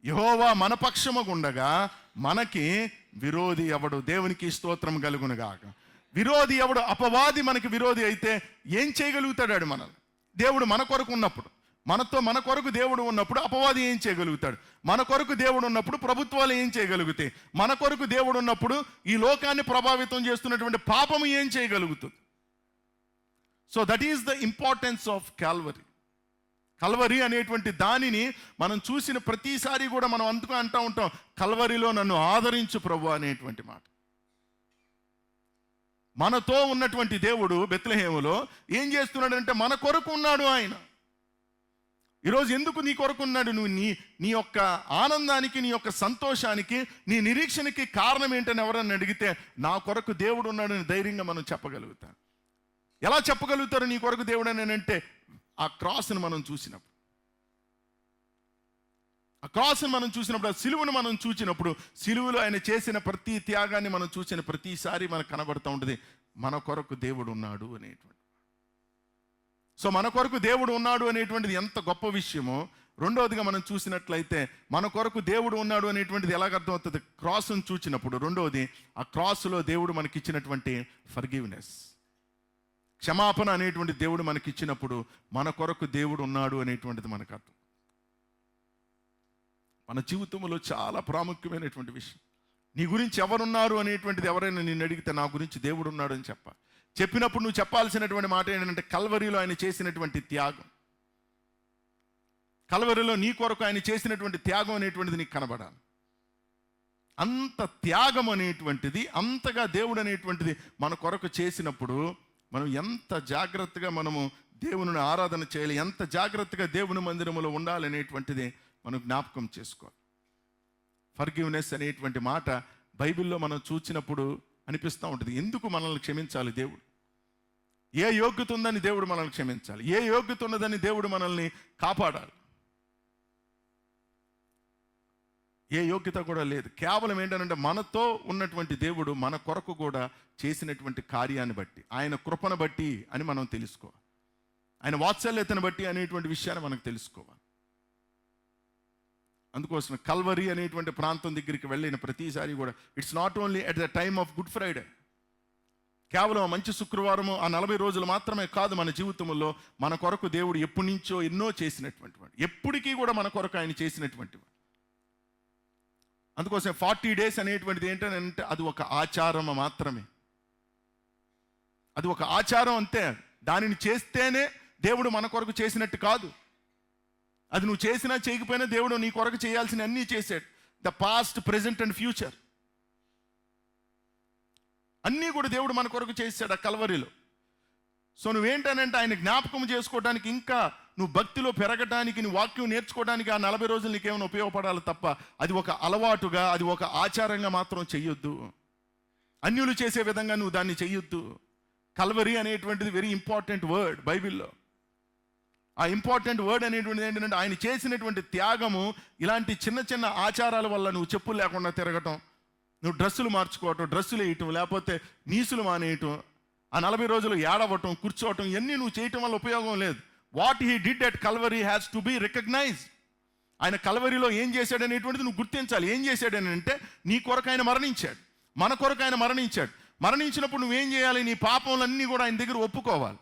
యెహోవా మన పక్షముగా ఉండగా మనకి విరోధి ఎవడు? దేవునికి స్తోత్రం కలుగును గాక. విరోధి ఎవడు? అపవాది మనకి విరోధి అయితే ఏం చేయగలుగుతాడు? మనల్ని దేవుడు మన కొరకు ఉన్నప్పుడు, మన కొరకు దేవుడు ఉన్నప్పుడు అపవాది ఏం చేయగలుగుతాడు? మన కొరకు దేవుడు ఉన్నప్పుడు ప్రభుత్వాలు ఏం చేయగలుగుతాయి? మన కొరకు దేవుడు ఉన్నప్పుడు ఈ లోకాన్ని ప్రభావితం చేస్తున్నటువంటి పాపము ఏం చేయగలుగుతుంది? So that is the importance of Calvary. Calvary అనేటువంటి దానిని మనం చూసిన ప్రతిసారి కూడా మనం అందుకు అంటూ ఉంటాం, కల్వరిలో నన్ను ఆదరించు ప్రభు అనేటువంటి మాట. మనతో ఉన్నటువంటి దేవుడు బెత్లెహేములో ఏం చేస్తున్నాడంటే మన కొరకు ఉన్నాడు ఆయన. ఈరోజు ఎందుకు నీ కొరకు ఉన్నాడు? నువ్వు నీ యొక్క ఆనందానికి, నీ యొక్క సంతోషానికి, నీ నిరీక్షణకి కారణం ఏంటని ఎవరన్నా అడిగితే నా కొరకు దేవుడు ఉన్నాడని ధైర్యంగా మనం చెప్పగలుగుతాం. ఎలా చెప్పగలుగుతారు నీ కొరకు దేవుడు అని అంటే, ఆ క్రాస్ని మనం చూసినప్పుడు, ఆ క్రాస్ని మనం చూసినప్పుడు, ఆ సిలువను మనం చూసినప్పుడు, సిలువలో ఆయన చేసిన ప్రతి త్యాగాన్ని మనం చూసిన ప్రతిసారి మనకు కనబడుతూ ఉంటుంది మన కొరకు దేవుడు ఉన్నాడు అనేటువంటి. సో మన కొరకు దేవుడు ఉన్నాడు అనేటువంటిది ఎంత గొప్ప విషయమో. రెండవదిగా మనం చూసినట్లయితే మన కొరకు దేవుడు ఉన్నాడు అనేటువంటిది ఎలాగ అర్థమవుతుంది? క్రాస్ను చూసినప్పుడు. రెండవది, ఆ క్రాస్లో దేవుడు మనకిచ్చినటువంటి ఫర్గివ్నెస్, క్షమాపణ అనేటువంటి దేవుడు మనకిచ్చినప్పుడు మన కొరకు దేవుడు ఉన్నాడు అనేటువంటిది మనకు అర్థం. మన జీవితంలో చాలా ప్రాముఖ్యమైనటువంటి విషయం. నీ గురించి ఎవరున్నారు అనేటువంటిది ఎవరైనా నిన్ను అడిగితే నా గురించి దేవుడు ఉన్నాడు అని చెప్పాలి. చెప్పినప్పుడు నువ్వు చెప్పాల్సినటువంటి మాట ఏంటంటే కల్వరిలో ఆయన చేసినటువంటి త్యాగం, కల్వరిలో నీ కొరకు ఆయన చేసినటువంటి త్యాగం అనేటువంటిది నీకు కనబడాలి. అంత త్యాగం అనేటువంటిది, అంతగా దేవుడు అనేటువంటిది మన కొరకు చేసినప్పుడు మనం ఎంత జాగ్రత్తగా మనము దేవుని ఆరాధన చేయాలి, ఎంత జాగ్రత్తగా దేవుని మందిరములో ఉండాలనేటువంటిది మనం జ్ఞాపకం చేసుకోవాలి. ఫర్గివ్నెస్ అనేటువంటి మాట బైబిల్లో మనం చూసినప్పుడు అనిపిస్తూ ఉంటుంది, ఎందుకు మనల్ని క్షమించాలి దేవుడు? ఏ యోగ్యత ఉందని దేవుడు మనల్ని క్షమించాలి? ఏ యోగ్యత ఉన్నదని దేవుడు మనల్ని కాపాడాలి? ఏ యోగ్యత కూడా లేదు. కేవలం ఏంటంటే మనతో ఉన్నటువంటి దేవుడు మన కొరకు కూడా చేసినటువంటి కార్యాన్ని బట్టి, ఆయన కృపను బట్టి అని మనం తెలుసుకోవాలి. ఆయన వాత్సల్యతను బట్టి అనేటువంటి విషయాన్ని మనకు తెలుసుకోవాలి. అందుకోసం కల్వరీ అనేటువంటి ప్రాంతం దగ్గరికి వెళ్ళిన ప్రతిసారి కూడా it's not only at the time of good Friday, కేవలం మంచి శుక్రవారము ఆ 40 రోజులు మాత్రమే కాదు. మన జీవితంలో మన కొరకు దేవుడు ఎప్పటి నుంచో ఎన్నో చేసినటువంటి వాడు, ఎప్పటికీ కూడా మన కొరకు ఆయన చేసినటువంటి వాడు. అందుకోసం 40 days అనేటువంటిది ఏంటంటే అది ఒక ఆచారం మాత్రమే, అది ఒక ఆచారం అంతే. దానిని చేస్తేనే దేవుడు మన కొరకు చేసినట్టు కాదు. అది నువ్వు చేసినా చేయకపోయినా దేవుడు నీ కొరకు చేయాల్సిన అన్నీ చేశాడు. The past, present and future అన్నీ కూడా దేవుడు మన కొరకు చేశాడు ఆ కల్వరిలో. సో నువ్వేంటనంటే ఆయన జ్ఞాపకం చేసుకోవడానికి, ఇంకా నువ్వు భక్తిలో పెరగటానికి, నీ వాక్యం నేర్చుకోవడానికి ఆ 40 రోజులు నీకేమైనా ఉపయోగపడాలి తప్ప అది ఒక అలవాటుగా, అది ఒక ఆచారంగా మాత్రం చెయ్యొద్దు. అన్యులు చేసే విధంగా నువ్వు దాన్ని చెయ్యొద్దు. కల్వరీ అనేటువంటిది వెరీ ఇంపార్టెంట్ వర్డ్ బైబిల్లో. ఆ ఇంపార్టెంట్ వర్డ్ అనేటువంటిది ఏంటంటే ఆయన చేసినటువంటి త్యాగము. ఇలాంటి చిన్న చిన్న ఆచారాల వల్ల నువ్వు చెప్పులు లేకుండా తిరగటం, నువ్వు డ్రెస్సులు మార్చుకోవటం, డ్రెస్సులు వేయటం, లేకపోతే నీసులు మానేయటం, ఆ 40 రోజులు ఏడవటం, కూర్చోవటం, ఇవన్నీ నువ్వు చేయటం వల్ల ఉపయోగం లేదు. What he did at Calvary has to be recognize. ఆయన కల్వరిలో ఏం చేశాడు అనేటువంటిది నువ్వు గుర్తించాలి. ఏం చేశాడని అంటే నీ కొరకు ఆయన మరణించాడు, మన కొరకు ఆయన మరణించాడు. మరణించినప్పుడు నువ్వేం చేయాలి? నీ పాపములన్నీ కూడా ఆయన దగ్గర ఒప్పుకోవాలి.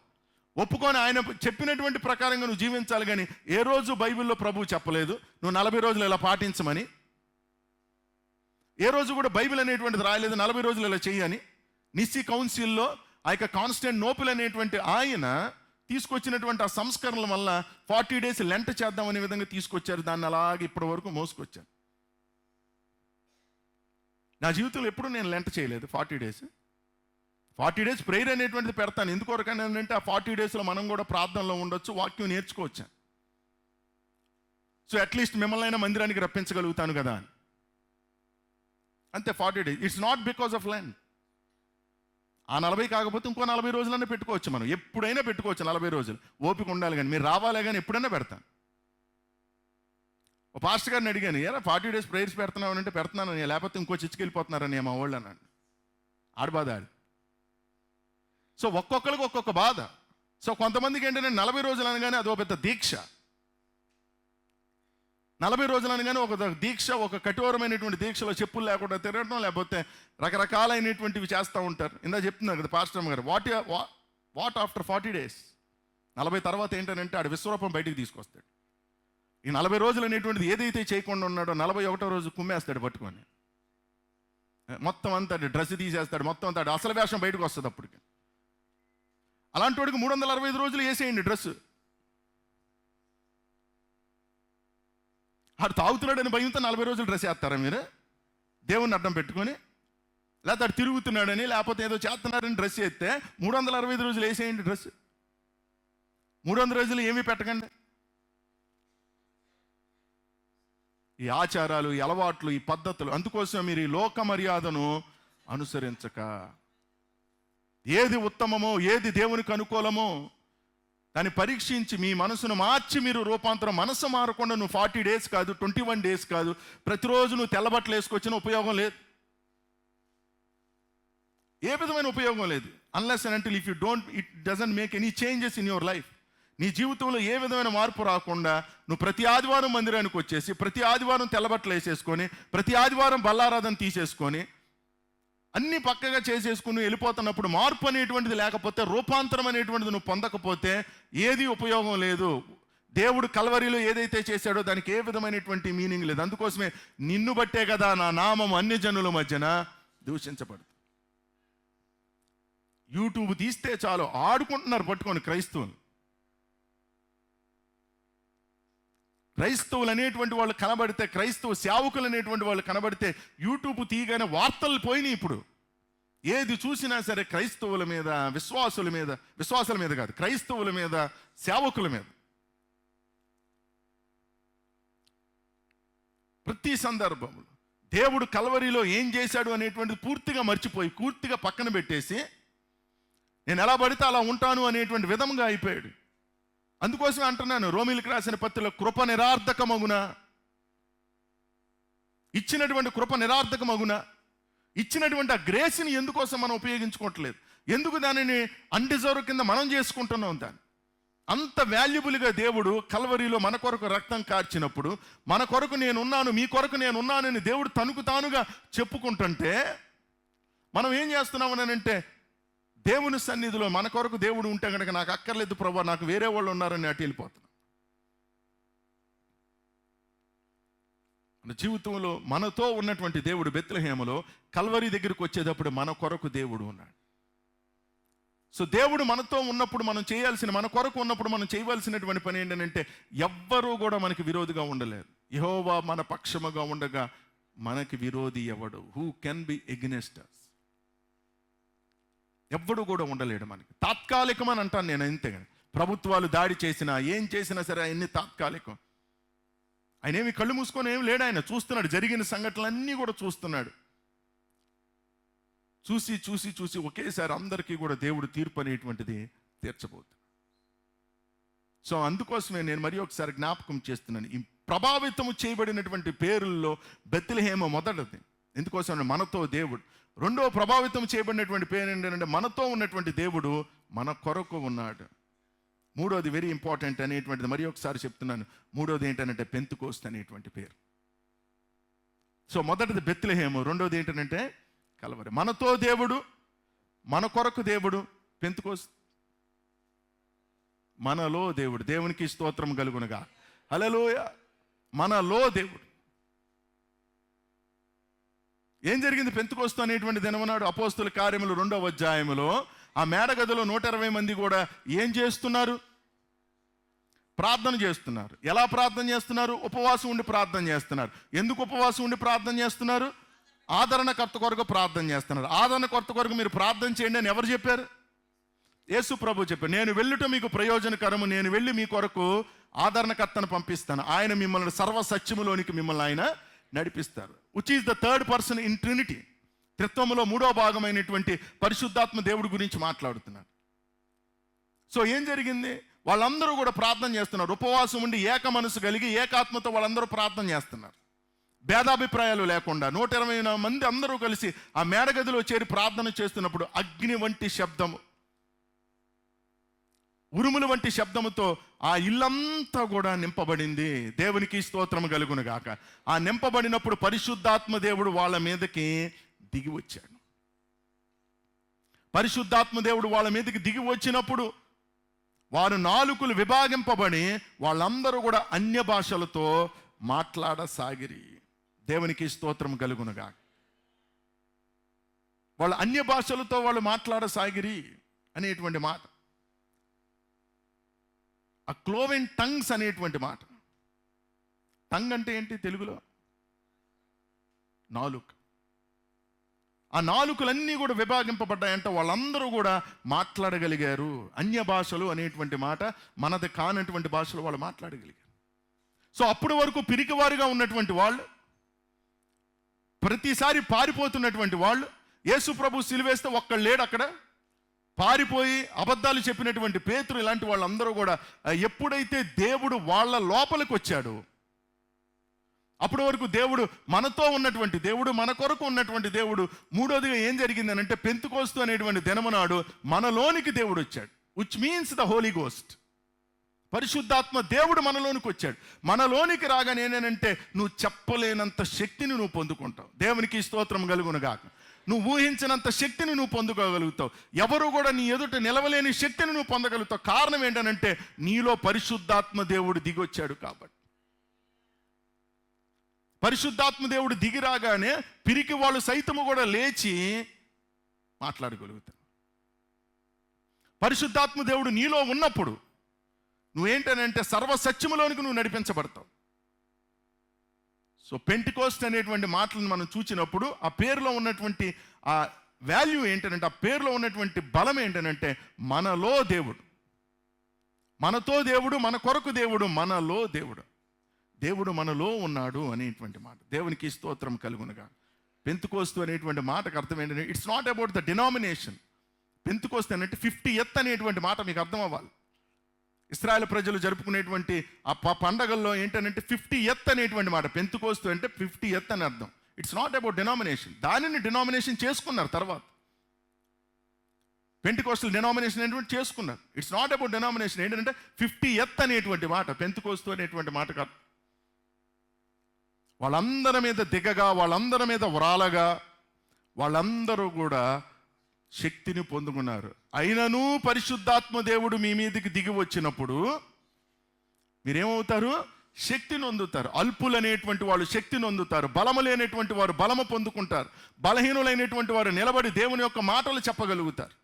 ఒప్పుకొని ఆయన చెప్పినటువంటి ప్రకారంగా నువ్వు జీవించాలి. కానీ ఏ రోజు బైబిల్లో ప్రభువు చెప్పలేదు నువ్వు 40 రోజులు ఇలా పాటించమని. ఏ రోజు కూడా బైబిల్ అనేటువంటిది రాయలేదు 40 రోజులు ఇలా చెయ్యని. నిస్సి కౌన్సిల్లో ఆ యొక్క కాన్స్టాంటినోపుల్ అనేటువంటి ఆయన తీసుకొచ్చినటువంటి ఆ సంస్కరణల వల్ల 40 days లెంట చేద్దామనే విధంగా తీసుకొచ్చారు. దాన్ని అలాగే ఇప్పటి వరకు మోసుకొచ్చారు. నా జీవితంలో ఎప్పుడు నేను లెంట చేయలేదు 40 days. 40 days ప్రేయర్ అనేటువంటిది పెడతాను. ఎందుకొరకని అంటే ఆ 40 daysలో మనం కూడా ప్రార్థనలో ఉండొచ్చు, వాక్యం నేర్చుకోవచ్చు. సో అట్లీస్ట్ మిమ్మల్ని అయినా మందిరానికి రప్పించగలుగుతాను కదా అని. అంతే 40 days. It's not because of Lent. ఆ 40 కాకపోతే ఇంకో 40 రోజులన్నా పెట్టుకోవచ్చు. మనం ఎప్పుడైనా పెట్టుకోవచ్చు 40 రోజులు. ఓపిక ఉండాలి, కానీ మీరు రావాలే కానీ ఎప్పుడైనా పెడతాను. ఓ పాస్టర్ గారిని అడిగాను, ఏరా 40 days ప్రేయర్స్ పెడుతున్నావు అంటే పెడుతున్నాను, లేకపోతే ఇంకో చిచ్చుకి వెళ్ళిపోతున్నారని మా వాళ్ళు అన్నాడు. ఆడి బాధ ఆడి. సో ఒక్కొక్కరికి ఒక్కొక్క బాధ. సో కొంతమందికి ఏంటంటే 40 రోజులు అనగానే అదో పెద్ద దీక్ష. 40 రోజులు అనగానే ఒక దీక్ష, ఒక కఠోరమైనటువంటి దీక్షలో చెప్పులు లేకుండా తిరగడం, లేకపోతే రకరకాలైనటువంటివి చేస్తూ ఉంటారు. ఇందా చెప్తున్నారు కదా పాస్టర్ గారు, వాట్ ఆఫ్టర్ 40 days? 40 తర్వాత ఏంటంటే ఆడు విశ్వరూపం బయటికి తీసుకొస్తాడు. ఈ 40 రోజులు అనేటువంటిది ఏదైతే చేయకుండా ఉన్నాడో 41వ రోజు కుమ్మేస్తాడు పట్టుకొని. మొత్తం అంతా డ్రెస్ తీసేస్తాడు, మొత్తం అంతా అసలు వేషం బయటకు వస్తుంది. అప్పటికి అలాంటి వాడికి 365 రోజులు వేసేయండి డ్రెస్సు. ఆడు తాగుతున్నాడని భయంతో 40 రోజులు డ్రెస్ వేస్తారా మీరు? దేవుణ్ణి అడ్డం పెట్టుకొని, లేకపోతే ఆడు తిరుగుతున్నాడని, లేకపోతే ఏదో చేస్తున్నాడని డ్రెస్ వేస్తే 365 రోజులు వేసేయండి డ్రెస్. 300 రోజులు ఏమీ పెట్టకండి. ఈ ఆచారాలు, ఈ అలవాట్లు, ఈ పద్ధతులు, అందుకోసం మీరు ఈ లోక మర్యాదను అనుసరించక, ఏది ఉత్తమమో, ఏది దేవునికి అనుకూలమో దాన్ని పరీక్షించి మీ మనసును మార్చి మీరు రూపాంతరం. మనసు మారకుండా నువ్వు 40 డేస్ కాదు, 21 డేస్ కాదు, ప్రతిరోజు నువ్వు తెల్లబట్టలు వేసుకొచ్చిన ఉపయోగం లేదు. ఏ విధమైన ఉపయోగం లేదు. Unless and until if you don't, it doesn't make any changes in your life. నీ జీవితంలో ఏ విధమైన మార్పు రాకుండా నువ్వు ప్రతి ఆదివారం మందిరానికి వచ్చేసి, ప్రతి ఆదివారం తెల్లబట్టలు వేసేసుకొని, ప్రతి ఆదివారం బల్లారాధన తీసేసుకొని, అన్ని పక్కగా చేసేసుకుని వెళ్ళిపోతున్నప్పుడు, మార్పు అనేటువంటిది లేకపోతే, రూపాంతరం అనేటువంటిది నువ్వు పొందకపోతే ఏది ఉపయోగం లేదు. దేవుడు కల్వరిలో ఏదైతే చేశాడో దానికి ఏ విధమైనటువంటి మీనింగ్ లేదు. అందుకోసమే నిన్ను బట్టే కదా నా నామం అన్య జనుల మధ్యన దూషించబడుతుంది. యూట్యూబ్ తీస్తే చాలు ఆడుకుంటున్నారు పట్టుకొని క్రైస్తవులు అనేటువంటి వాళ్ళు కనబడితే, క్రైస్తవ సేవకులు అనేటువంటి వాళ్ళు కనబడితే యూట్యూబ్ తీయగానే వార్తలు పోయినాయి. ఇప్పుడు ఏది చూసినా సరే క్రైస్తవుల మీద, విశ్వాసుల మీద కాదు, క్రైస్తవుల మీద, సేవకుల మీద. ప్రతి సందర్భంలో దేవుడు కల్వరిలో ఏం చేశాడు అనేటువంటిది పూర్తిగా మర్చిపోయి, పూర్తిగా పక్కన పెట్టేసి, నేను ఎలా పడితే అలా ఉంటాను అనేటువంటి విధంగా అయిపోయాడు. అందుకోసం అంటున్నాను, రోమీయులకు రాసిన పత్రికలో కృప నిరార్థకమగునా, ఇచ్చినటువంటి కృప నిరార్థకమగునా, ఇచ్చినటువంటి ఆ గ్రేస్ని ఎందుకోసం మనం ఉపయోగించుకోవట్లేదు? ఎందుకు దానిని అన్డిజర్వ్ కింద మనం చేసుకుంటున్నాం? దాన్ని అంత వాల్యుబుల్గా దేవుడు కల్వరిలో మన కొరకు రక్తం కార్చినప్పుడు, మన కొరకు నేనున్నాను, మీ కొరకు నేనున్నానని దేవుడు తనకు తానుగా చెప్పుకుంటుంటే, మనం ఏం చేస్తున్నామని అంటే, దేవుని సన్నిధిలో మన కొరకు దేవుడు ఉంటే కనుక నాకు అక్కర్లేదు ప్రభా, నాకు వేరే వాళ్ళు ఉన్నారని అటు వెళ్ళిపోతున్నాం. మన జీవితంలో మనతో ఉన్నటువంటి దేవుడు బెత్లెహేములో కల్వరి దగ్గరికి వచ్చేటప్పుడు మన కొరకు దేవుడు ఉన్నాడు. సో దేవుడు మనతో ఉన్నప్పుడు మనం చేయాల్సిన, మన కొరకు ఉన్నప్పుడు మనం చేయవలసినటువంటి పని ఏంటంటే, ఎవ్వరూ కూడా మనకి విరోధిగా ఉండలేరు. యెహోవా మన పక్షముగా ఉండగా మనకి విరోధి ఎవడు? Who can be against us? ఎవ్వడు కూడా ఉండలేడు మనకి. తాత్కాలికం అని అంటాను నేను. అంతే, ప్రభుత్వాలు దాడి చేసినా ఏం చేసినా సరే అవన్నీ తాత్కాలికం. ఆయన ఏమి కళ్ళు మూసుకొని ఏమి లేడు, ఆయన చూస్తున్నాడు. జరిగిన సంఘటనలన్నీ కూడా చూస్తున్నాడు. చూసి చూసి చూసి ఒకేసారి అందరికీ కూడా దేవుడు తీర్పు అనేటువంటిది తీర్చబోతుంది. సో అందుకోసమే నేను మరి ఒకసారి జ్ఞాపకం చేస్తున్నాను, ఈ ప్రభావితము చేయబడినటువంటి పేరుల్లో బెత్లెహేము మొదటిది. ఎందుకోసం? మనతో దేవుడు. రెండో ప్రభావితం చేయబడినటువంటి పేరు ఏంటంటే, మనతో ఉన్నటువంటి దేవుడు మన కొరకు ఉన్నాడు. మూడోది వెరీ ఇంపార్టెంట్ అనేటువంటిది మరి ఒకసారి చెప్తున్నాను. మూడోది ఏంటంటే పెంతెకోస్తు అనేటువంటి పేరు. సో మొదటిది బెత్లెహేము, రెండోది ఏంటంటే కల్వరి. మనతో దేవుడు, మన కొరకు దేవుడు, పెంతెకోస్తు మనలో దేవుడు. దేవునికి స్తోత్రం కలుగునుగా. హల్లెలూయా. మనలో దేవుడు. ఏం జరిగింది పెంతెకోస్తు అనేటువంటి దినమనాడు? అపోస్తుల కార్యములు 2వ అధ్యాయములో ఆ మేడగదిలో 120 మంది కూడా ఏం చేస్తున్నారు? ప్రార్థన చేస్తున్నారు. ఎలా ప్రార్థన చేస్తున్నారు? ఉపవాసం ఉండి ప్రార్థన చేస్తున్నారు. ఎందుకు ఉపవాసం ఉండి ప్రార్థన చేస్తున్నారు? ఆదరణకర్త కొరకు ప్రార్థన చేస్తున్నారు. ఆదరణకర్త కొరకు మీరు ప్రార్థన చేయండి అని ఎవరు చెప్పారు? యేసు ప్రభు చెప్పారు, నేను వెళ్ళుట మీకు ప్రయోజనకరము, నేను వెళ్ళి మీ కొరకు ఆదరణకర్తను పంపిస్తాను, ఆయన మిమ్మల్ని సర్వసత్యములోనికి మిమ్మల్ని ఆయన నడిపిస్తారు. Which is the third person in trinity. త్రిత్వములో 3వ భాగమైనటువంటి పరిశుద్ధాత్మ దేవుడి గురించి మాట్లాడుతున్నారు. సో ఏం జరిగింది? వాళ్ళందరూ కూడా ప్రార్థన చేస్తున్నారు. ఉపవాసం ఉండి ఏక మనసు కలిగి ఏకాత్మతో వాళ్ళందరూ ప్రార్థన చేస్తున్నారు. భేదాభిప్రాయాలు లేకుండా 120 మంది అందరూ కలిసి ఆ మేడగదిలో చేరి ప్రార్థన చేస్తున్నప్పుడు అగ్ని వంటి శబ్దము, ఉరుముల వంటి శబ్దముతో ఆ ఇల్లంతా కూడా నింపబడింది. దేవునికి స్తోత్రం కలుగును గాక. ఆ నింపబడినప్పుడు పరిశుద్ధాత్మ దేవుడు వాళ్ళ మీదకి దిగి వచ్చాడు. పరిశుద్ధాత్మ దేవుడు వాళ్ళ మీదకి దిగి వచ్చినప్పుడు వారు నాలుకలు విభాగింపబడి వాళ్ళందరూ కూడా అన్య భాషలతో మాట్లాడసాగిరి. దేవునికి స్తోత్రం కలుగును గాక. వాళ్ళు అన్య భాషలతో వాళ్ళు మాట్లాడసాగిరి అనేటువంటి మాట. ఆ క్లోవెన్ టంగ్స్ అనేటువంటి మాట. టంగ్ అంటే ఏంటి తెలుగులో? నాలుక. ఆ నాలుకలన్నీ కూడా విభాగింపబడ్డాయంటే వాళ్ళందరూ కూడా మాట్లాడగలిగారు. అన్య భాషలు అనేటువంటి మాట, మనది కానటువంటి భాషలు వాళ్ళు మాట్లాడగలిగారు. సో అప్పటి వరకు పిరికివారుగా ఉన్నటువంటి వాళ్ళు, ప్రతిసారి పారిపోతున్నటువంటి వాళ్ళు, యేసు ప్రభు సిలువేస్తే ఒక్కడు లేడు అక్కడ, పారిపోయి అబద్ధాలు చెప్పినటువంటి పేతురు, ఇలాంటి వాళ్ళందరూ కూడా ఎప్పుడైతే దేవుడు వాళ్ళ లోపలికి వచ్చాడో, అప్పటి వరకు దేవుడు మనతో ఉన్నటువంటి దేవుడు, మన కొరకు ఉన్నటువంటి దేవుడు. మూడోదిగా ఏం జరిగిందని అంటే, పెంతెకోస్తు అనేటువంటి దినమునాడు మనలోనికి దేవుడు వచ్చాడు, which means the Holy ghost. పరిశుద్ధాత్మ దేవుడు మనలోనికి వచ్చాడు. మనలోనికి రాగానే ఏంటంటే, నువ్వు చెప్పలేనంత శక్తిని నువ్వు పొందుకుంటావు. దేవునికి స్తోత్రం కలుగునుగాక. నువ్వు ఊహించినంత శక్తిని నువ్వు పొందుకోగలుగుతావు. ఎవరు కూడా నీ ఎదుట నిలవలేని శక్తిని నువ్వు పొందగలుగుతావు. కారణం ఏంటనంటే, నీలో పరిశుద్ధాత్మ దేవుడు దిగొచ్చాడు కాబట్టి. పరిశుద్ధాత్మ దేవుడు దిగి రాగానే పిరికి వాళ్ళు సైతము కూడా లేచి మాట్లాడగలుగుతారు. పరిశుద్ధాత్మ దేవుడు నీలో ఉన్నప్పుడు నువ్వేంటనంటే సర్వసత్యములోనికి నువ్వు నడిపించబడతావు. సో పెంటెకోస్ట్ అనేటువంటి మాటలను మనం చూసినప్పుడు ఆ పేరులో ఉన్నటువంటి ఆ వాల్యూ ఏంటనంటే, ఆ పేరులో ఉన్నటువంటి బలం ఏంటనంటే, మనలో దేవుడు, మనతో దేవుడు, మన కొరకు దేవుడు, మనలో దేవుడు, దేవుడు మనలో ఉన్నాడు అనేటువంటి మాట. దేవునికి స్తోత్రం కలుగునుగా. పెంతెకోస్తు అనేటువంటి మాటకు అర్థం ఏంటంటే, it's not about the denomination. Pentecost అంటే 50th అనేటువంటి మాట మీకు అర్థం అవ్వాలి. ఇశ్రాయేలు ప్రజలు జరుపుకునేటువంటి ఆ పండగల్లో ఏంటంటే 50th అనేటువంటి మాట. పెంతెకోస్తు అంటే 50th అని అర్థం. It's not about denomination. దానిని డినామినేషన్ చేసుకున్నారు తర్వాత. పెంటెకోస్టల్ డినామినేషన్ అనేటువంటి చేసుకున్నారు. It's not about denomination. ఏంటంటే 50th అనేటువంటి మాట పెంతెకోస్తు అనేటువంటి మాట కాదు. వాళ్ళందరి మీద దిగగా, వాళ్ళందరి మీద వ్రాలగా, వాళ్ళందరూ కూడా శక్తిని పొందుకున్నారు. అయినను పరిశుద్ధాత్మ దేవుడు మీ మీదకి దిగి వచ్చినప్పుడు మీరేమవుతారు? శక్తిని పొందుతారు. అల్పులనేటువంటి వాళ్ళు శక్తిని పొందుతారు. బలము లేనటువంటి వారు బలము పొందుకుంటారు. బలహీనులైనటువంటి వారు నిలబడి దేవుని యొక్క మాటలు చెప్పగలుగుతారు.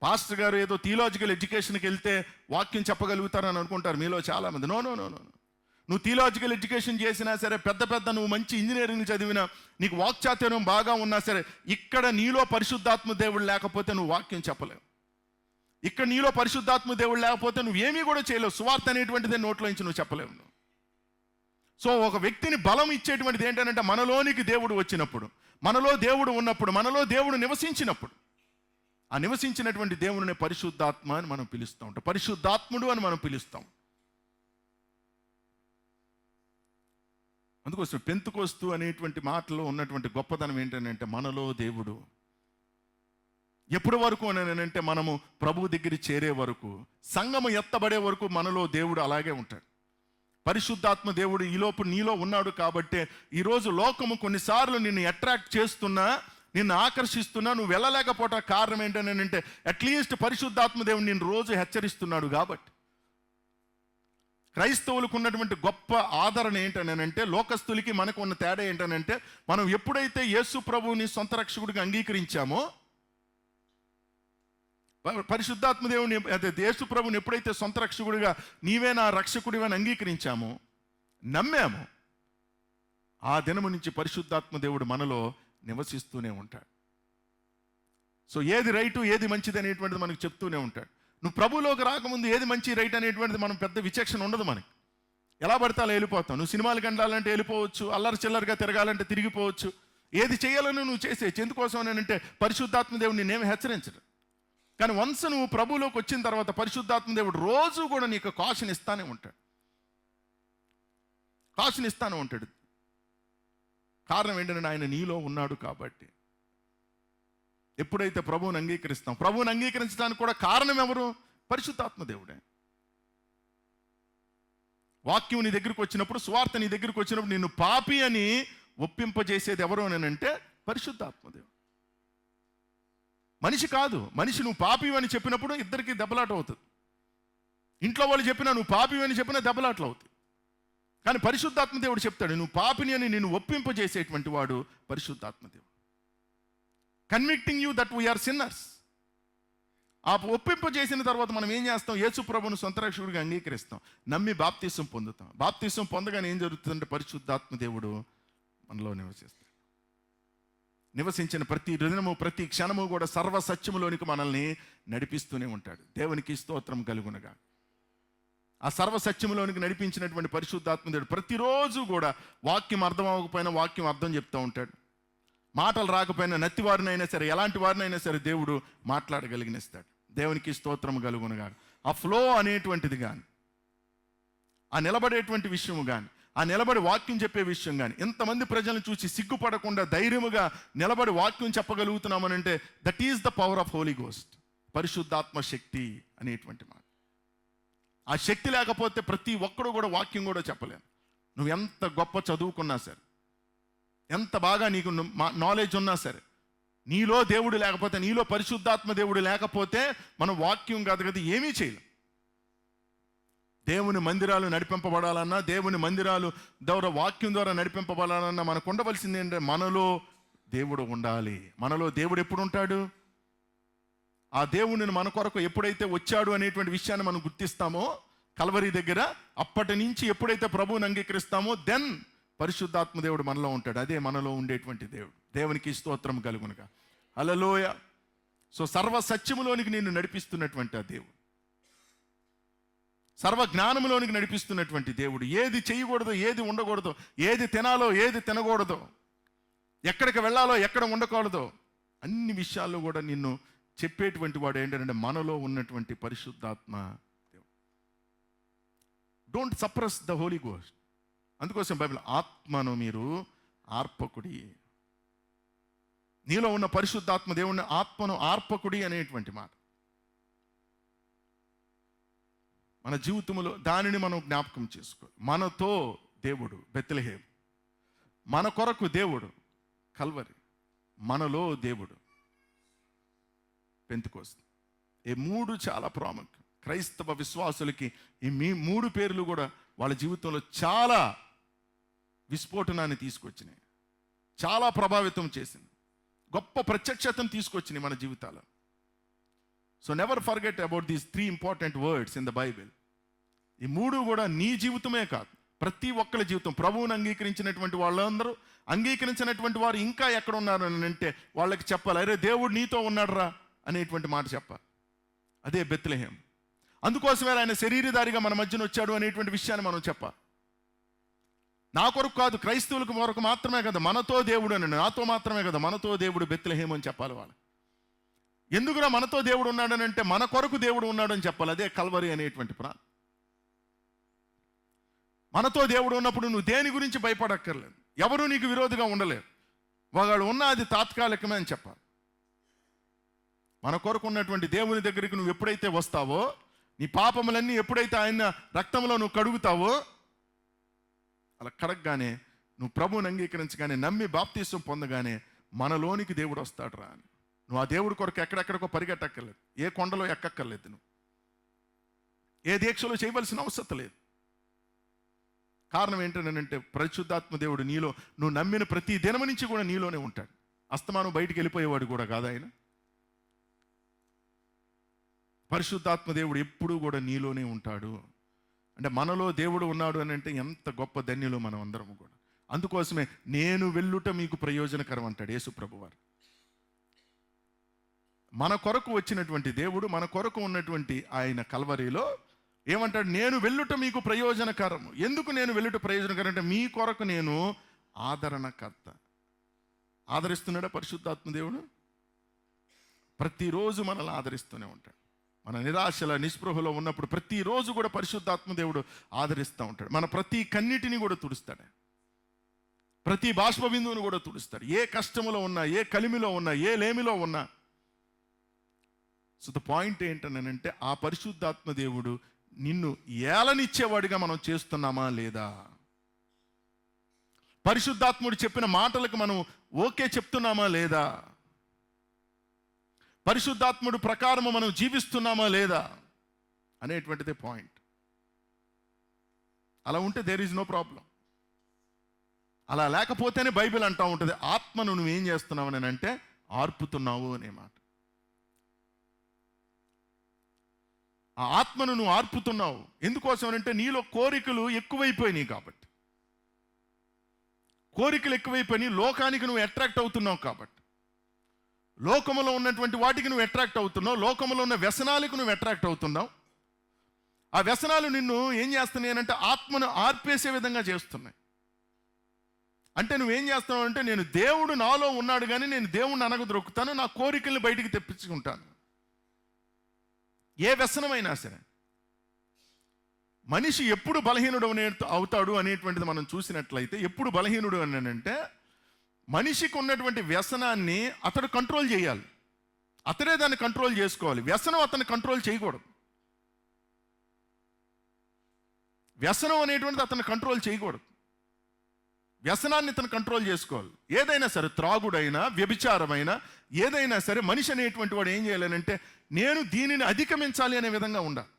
పాస్టర్ గారు ఏదో థియలాజికల్ ఎడ్యుకేషన్కి వెళ్తే వాక్యం చెప్పగలుగుతారని అనుకుంటారు మీలో చాలామంది. No no no no. నువ్వు థియలాజికల్ ఎడ్యుకేషన్ చేసినా సరే, పెద్ద నువ్వు మంచి ఇంజనీరింగ్ చదివినా, నీకు వాక్చాతుర్యం బాగా ఉన్నా సరే, ఇక్కడ నీలో పరిశుద్ధాత్మ దేవుడు లేకపోతే నువ్వు వాక్యం చెప్పలేవు. ఇక్కడ నీలో పరిశుద్ధాత్మ దేవుడు లేకపోతే నువ్వు ఏమీ కూడా చేయలేవు. సువార్త అనేటువంటిదే నోట్లో నుంచి నువ్వు చెప్పలేవు. సో ఒక వ్యక్తిని బలం ఇచ్చేటువంటిది ఏంటంటే, మనలోనికి దేవుడు వచ్చినప్పుడు, మనలో దేవుడు ఉన్నప్పుడు, మనలో దేవుడు నివసించినప్పుడు, ఆ నివసించినటువంటి దేవుడిని పరిశుద్ధాత్మ అని మనం పిలుస్తూ ఉంటాం. పరిశుద్ధాత్ముడు అని మనం పిలుస్తాం. అందుకోసం పెంతెకోస్తు అనేటువంటి మాటలో ఉన్నటువంటి గొప్పతనం ఏంటంటే, మనలో దేవుడు. ఎప్పటి వరకు అంటే, మనము ప్రభువు దగ్గర చేరే వరకు, సంఘము ఎత్తబడే వరకు మనలో దేవుడు అలాగే ఉంటాడు. పరిశుద్ధాత్మ దేవుడు ఈలోపు నీలో ఉన్నాడు కాబట్టి ఈరోజు లోకము కొన్నిసార్లు నిన్ను అట్రాక్ట్ చేస్తున్నా, నిన్ను ఆకర్షిస్తున్నా, నువ్వు వెళ్ళలేకపోవటం కారణం ఏంటంటే, అట్లీస్ట్ పరిశుద్ధాత్మ దేవుడు నిన్ను రోజు హెచ్చరిస్తున్నాడు కాబట్టి. క్రైస్తవులకు ఉన్నటువంటి గొప్ప ఆదరణ ఏంటనంటే, లోకస్తులకి మనకు ఉన్న తేడా ఏంటనంటే, మనం ఎప్పుడైతే యేసు ప్రభువుని సొంత రక్షకుడిగా అంగీకరించామో, పరిశుద్ధాత్మ దేవుని అదే యేసు ప్రభుని ఎప్పుడైతే సొంత రక్షకుడిగా, నీవే నా రక్షకుడిగా అంగీకరించామో, నమ్మాము, ఆ దినము నుంచి పరిశుద్ధాత్మ దేవుడు మనలో నివసిస్తూనే ఉంటాడు. సో ఏది రైటు, ఏది మంచిది అనేటువంటిది మనకు చెప్తూనే ఉంటాడు. నువ్వు ప్రభులోకి రాకముందు ఏది మంచి రైట్ అనేటువంటిది మనం పెద్ద విచక్షణ ఉండదు మనకి. ఎలా పడితే అలా వెళ్ళిపోతాం. నువ్వు సినిమాలకు వెళ్ళాలంటే వెళ్ళిపోవచ్చు, అల్లరి చిల్లరగా తిరగాలంటే తిరిగిపోవచ్చు. ఏది చేయాలని నువ్వు చేసేయచ్చు. ఎందుకోసం అంటే పరిశుద్ధాత్మ దేవుడు నిన్నేమి హెచ్చరించడు. కానీ వన్స్ నువ్వు ప్రభులోకి వచ్చిన తర్వాత పరిశుద్ధాత్మ దేవుడు రోజు కూడా నీకు కాషన్ ఇస్తానే ఉంటాడు. కాషన్ ఇస్తానే ఉంటాడు. కారణం ఏంటంటే, ఆయన నీలో ఉన్నాడు కాబట్టి. ఎప్పుడైతే ప్రభువుని అంగీకరిస్తాం, ప్రభువుని అంగీకరించడానికి కూడా కారణం ఎవరు? పరిశుద్ధాత్మ దేవుడే. వాక్యం నీ దగ్గరికి వచ్చినప్పుడు, సువార్త నీ దగ్గరికి వచ్చినప్పుడు నిన్ను పాపి అని ఒప్పింపజేసేది ఎవరు అని అంటే పరిశుద్ధాత్మ దేవుడు. మనిషి కాదు. మనిషి నువ్వు పాపి అని చెప్పినప్పుడు ఇద్దరికి దెబ్బలాట అవుతుంది. ఇంట్లో వాళ్ళు చెప్పినా, నువ్వు పాపి అని చెప్పినా దెబ్బలాటలు అవుతాయి. కానీ పరిశుద్ధాత్మ దేవుడు చెప్తాడు, నువ్వు పాపిని అని నిన్ను ఒప్పింపజేసేటువంటి వాడు పరిశుద్ధాత్మ దేవుడు. Convicting you that we are sinners. ఆ ఒప్పింప చేసిన తర్వాత మనం ఏం చేస్తాం? యేసు ప్రభువును సొంత రక్షకుడిగా అంగీకరిస్తాం, నమ్మి బాప్తీసం పొందుతాం. బాప్తీసం పొందగానే ఏం జరుగుతుందంటే పరిశుద్ధాత్మ దేవుడు మనలో నివసించిన ప్రతి దినము ప్రతి క్షణము కూడా సర్వ సత్యములోనికి మనల్ని నడిపిస్తూనే ఉంటాడు. దేవునికి స్తోత్రం కలుగునగా. ఆ సర్వ సత్యములోనికి నడిపించినటువంటి పరిశుద్ధాత్మ దేవుడు ప్రతిరోజు కూడా వాక్యం అర్థం అవ్వకపోయినా వాక్యం అర్థం చెప్తూ ఉంటాడు. మాటలు రాకపోయినా నత్తివారినైనా సరే, ఎలాంటి వారినైనా సరే దేవుడు మాట్లాడగలిగినిస్తాడు. దేవునికి స్తోత్రం కలుగునగా. ఆ ఫ్లో అనేటువంటిది కానీ, ఆ నిలబడేటువంటి విషయము కానీ, ఆ నిలబడి వాక్యం చెప్పే విషయం కానీ, ఎంతమంది ప్రజలను చూసి సిగ్గుపడకుండా ధైర్యముగా నిలబడి వాక్యం చెప్పగలుగుతున్నామనంటే that is the power of holy ghost, పరిశుద్ధాత్మ శక్తి అనేటువంటి మాట. ఆ శక్తి లేకపోతే ప్రతి ఒక్కడు కూడా వాక్యం కూడా చెప్పలేను. నువ్వు ఎంత గొప్ప చదువుకున్నా సరే, ఎంత బాగా నీకు నాలెడ్జ్ ఉన్నా సరే, నీలో దేవుడు లేకపోతే, నీలో పరిశుద్ధాత్మ దేవుడు లేకపోతే మనం వాక్యం కాదు కదా ఏమీ చేయలేం. దేవుని మందిరాలు నడిపింపబడాలన్నా, దేవుని మందిరాలు ద్వారా వాక్యం ద్వారా నడిపింపబడాలన్నా మనకు ఉండవలసింది ఏంటంటే మనలో దేవుడు ఉండాలి. మనలో దేవుడు ఎప్పుడు ఉంటాడు? ఆ దేవుడిని మన కొరకు ఎప్పుడైతే వచ్చాడు అనేటువంటి విషయాన్ని మనం గుర్తిస్తామో కల్వరి దగ్గర, అప్పటి నుంచి ఎప్పుడైతే ప్రభువుని అంగీకరిస్తామో దెన్ పరిశుద్ధాత్మ దేవుడు మనలో ఉంటాడు. అదే మనలో ఉండేటువంటి దేవుడు. దేవునికి స్తోత్రం కలుగునుగా. హల్లెలూయా. సో సర్వ సత్యములోనికి నిన్ను నడిపిస్తున్నటువంటి ఆ దేవుడు, సర్వ జ్ఞానములోనికి నడిపిస్తున్నటువంటి దేవుడు, ఏది చేయకూడదో, ఏది ఉండకూడదో, ఏది తినాలో, ఏది తినకూడదో, ఎక్కడికి వెళ్ళాలో, ఎక్కడ ఉండకూడదో, అన్ని విషయాల్లో కూడా నిన్ను చెప్పేటువంటి వాడు ఏంటంటే మనలో ఉన్నటువంటి పరిశుద్ధాత్మ దేవుడు. Don't suppress the Holy Ghost. అందుకోసం బైబిల్ ఆత్మను మీరు ఆర్పకుడి, నీలో ఉన్న పరిశుద్ధాత్మ దేవుడిని ఆత్మను ఆర్పకుడి అనేటువంటి మాట మన జీవితంలో దానిని మనం జ్ఞాపకం చేసుకోవాలి. మనతో దేవుడు బెత్లెహేము, మన కొరకు దేవుడు కల్వరి, మనలో దేవుడు పెంతెకోస్తు. ఈ మూడు చాలా ప్రాముఖ్యం. క్రైస్తవ విశ్వాసులకి ఈ మూడు పేర్లు కూడా వాళ్ళ జీవితంలో చాలా విస్ఫోటనాన్ని తీసుకొచ్చినాయి, చాలా ప్రభావితం చేసింది, గొప్ప ప్రత్యక్షతను తీసుకొచ్చినాయి మన జీవితాల్లో. So never forget about these 3 important words in the Bible. ఈ మూడు కూడా నీ జీవితమే కాదు, ప్రతి ఒక్కరి జీవితం. ప్రభువుని అంగీకరించినటువంటి వాళ్ళందరూ, అంగీకరించినటువంటి వారు ఇంకా ఎక్కడ ఉన్నారు అని అంటే వాళ్ళకి చెప్పాలి, అరే దేవుడు నీతో ఉన్నాడు రా అనేటువంటి మాట చెప్పాలి. అదే బెత్లెహేము. అందుకోసమే ఆయన శరీరధారిగా మన మధ్యన వచ్చాడు అనేటువంటి విషయాన్ని మనం చెప్పాలి. నా కొరకు కాదు, క్రైస్తవులకు కొరకు మాత్రమే కదా మనతో దేవుడు అని, నాతో మాత్రమే కదా మనతో దేవుడు బెత్లెహేము అని చెప్పాలి వాళ్ళు. ఎందుకురా మనతో దేవుడు ఉన్నాడని అంటే మన కొరకు దేవుడు ఉన్నాడు అని చెప్పాలి. అదే కల్వరి అనేటువంటి ప్రాంతం. మనతో దేవుడు ఉన్నప్పుడు నువ్వు దేని గురించి భయపడక్కర్లేదు, ఎవరు నీకు విరోధిగా ఉండలేరు. వాళ్ళు ఉన్నా అది తాత్కాలికమే అని చెప్పాలి. మన కొరకు ఉన్నటువంటి దేవుని దగ్గరికి నువ్వు ఎప్పుడైతే వస్తావో, నీ పాపములన్నీ ఎప్పుడైతే ఆయన రక్తంలో నువ్వు కడుగుతావో, అలా కడగగానే నువ్వు ప్రభువుని అంగీకరించగానే, నమ్మి బాప్తీసం పొందగానే మనలోనికి దేవుడు వస్తాడు రా అని. నువ్వు ఆ దేవుడి కొరకు ఎక్కడెక్కడికో పరిగెట్టక్కర్లేదు, ఏ కొండలో ఎక్కక్కర్లేదు, నువ్వు ఏ దీక్షలో చేయవలసిన అవసరం లేదు. కారణం ఏంటంటే పరిశుద్ధాత్మ దేవుడు నీలో, నువ్వు నమ్మిన ప్రతి దినము నుంచి కూడా నీలోనే ఉంటాడు. అస్తమానం బయటికి వెళ్ళిపోయేవాడు కూడా కాదు ఆయన. పరిశుద్ధాత్మ దేవుడు ఎప్పుడూ కూడా నీలోనే ఉంటాడు. అంటే మనలో దేవుడు ఉన్నాడు అని అంటే ఎంత గొప్ప ధన్యులు మనం అందరము కూడా. అందుకోసమే నేను వెళ్ళుట మీకు ప్రయోజనకరం అంటాడు యేసు ప్రభువారు. మన కొరకు వచ్చినటువంటి దేవుడు, మన కొరకు ఉన్నటువంటి ఆయన కల్వరిలో ఏమంటాడు? నేను వెళ్ళుట మీకు ప్రయోజనకరం. ఎందుకు నేను వెళ్ళుట ప్రయోజనకరం అంటే మీ కొరకు నేను ఆదరణకర్త. ఆదరిస్తున్నాడా పరిశుద్ధాత్మ దేవుడు? ప్రతిరోజు మనల్ని ఆదరిస్తూనే ఉంటాడు. మన నిరాశల నిస్పృహలో ఉన్నప్పుడు ప్రతిరోజు కూడా పరిశుద్ధాత్మ దేవుడు ఆదరిస్తూ ఉంటాడు. మన ప్రతి కన్నిటిని కూడా తుడుస్తాడు, ప్రతి బాష్ప బిందువును కూడా తుడుస్తాడు. ఏ కష్టములో ఉన్నా, ఏ కలిమిలో ఉన్నా, ఏ లేమిలో ఉన్నా. సో ద పాయింట్ ఏంటనంటే ఆ పరిశుద్ధాత్మ దేవుడు నిన్ను ఏలనిచ్చేవాడిగా మనం చేస్తున్నామా లేదా? పరిశుద్ధాత్ముడు చెప్పిన మాటలకు మనం ఓకే చెప్తున్నామా లేదా? పరిశుద్ధాత్ముడు ప్రకారము మనం జీవిస్తున్నామా లేదా అనేటువంటిదే పాయింట్. అలా ఉంటే దేర్ ఈజ్ నో ప్రాబ్లం. అలా లేకపోతేనే బైబిల్ అంటూ ఉంటుంది ఆత్మను నువ్వేం చేస్తున్నావు అని అంటే ఆర్పుతున్నావు అనే మాట. ఆ ఆత్మను నువ్వు ఆర్పుతున్నావు. ఎందుకోసం అంటే నీలో కోరికలు ఎక్కువైపోయినాయి కాబట్టి. కోరికలు ఎక్కువైపోయినాయి, లోకానికి నువ్వు అట్రాక్ట్ అవుతున్నావు కాబట్టి. లోకములో ఉన్నటువంటి వాటికి నువ్వు అట్రాక్ట్ అవుతున్నావు, లోకములో ఉన్న వ్యసనాలకు నువ్వు అట్రాక్ట్ అవుతున్నావు. ఆ వ్యసనాలు నిన్ను ఏం చేస్తున్నాయి అంటే ఆత్మను ఆర్పేసే విధంగా చేస్తున్నాయి. అంటే నువ్వేం చేస్తున్నావు అంటే, నేను దేవుడు నాలో ఉన్నాడు కానీ నేను దేవుడిని అనగదొరుకుతాను, నా కోరికల్ని బయటికి తెప్పించుకుంటాను. ఏ వ్యసనమైనా సరే మనిషి ఎప్పుడు బలహీనుడు అవుతాడు అనేటువంటిది మనం చూసినట్లయితే, ఎప్పుడు బలహీనుడు అని అంటే మనిషికి ఉన్నటువంటి వ్యసనాన్ని అతడు కంట్రోల్ చేయాలి, అతడే దాన్ని కంట్రోల్ చేసుకోవాలి. వ్యసనం అతన్ని కంట్రోల్ చేయకూడదు. వ్యసనం అనేటువంటిది అతన్ని కంట్రోల్ చేయకూడదు. వ్యసనాన్ని ఇతను కంట్రోల్ చేసుకోవాలి. ఏదైనా సరే, త్రాగుడైనా వ్యభిచారమైనా ఏదైనా సరే, మనిషి అనేటువంటి వాడు ఏం చేయాలనంటే, నేను దీనిని అధిగమించాలి అనే విధంగా ఉండాలి.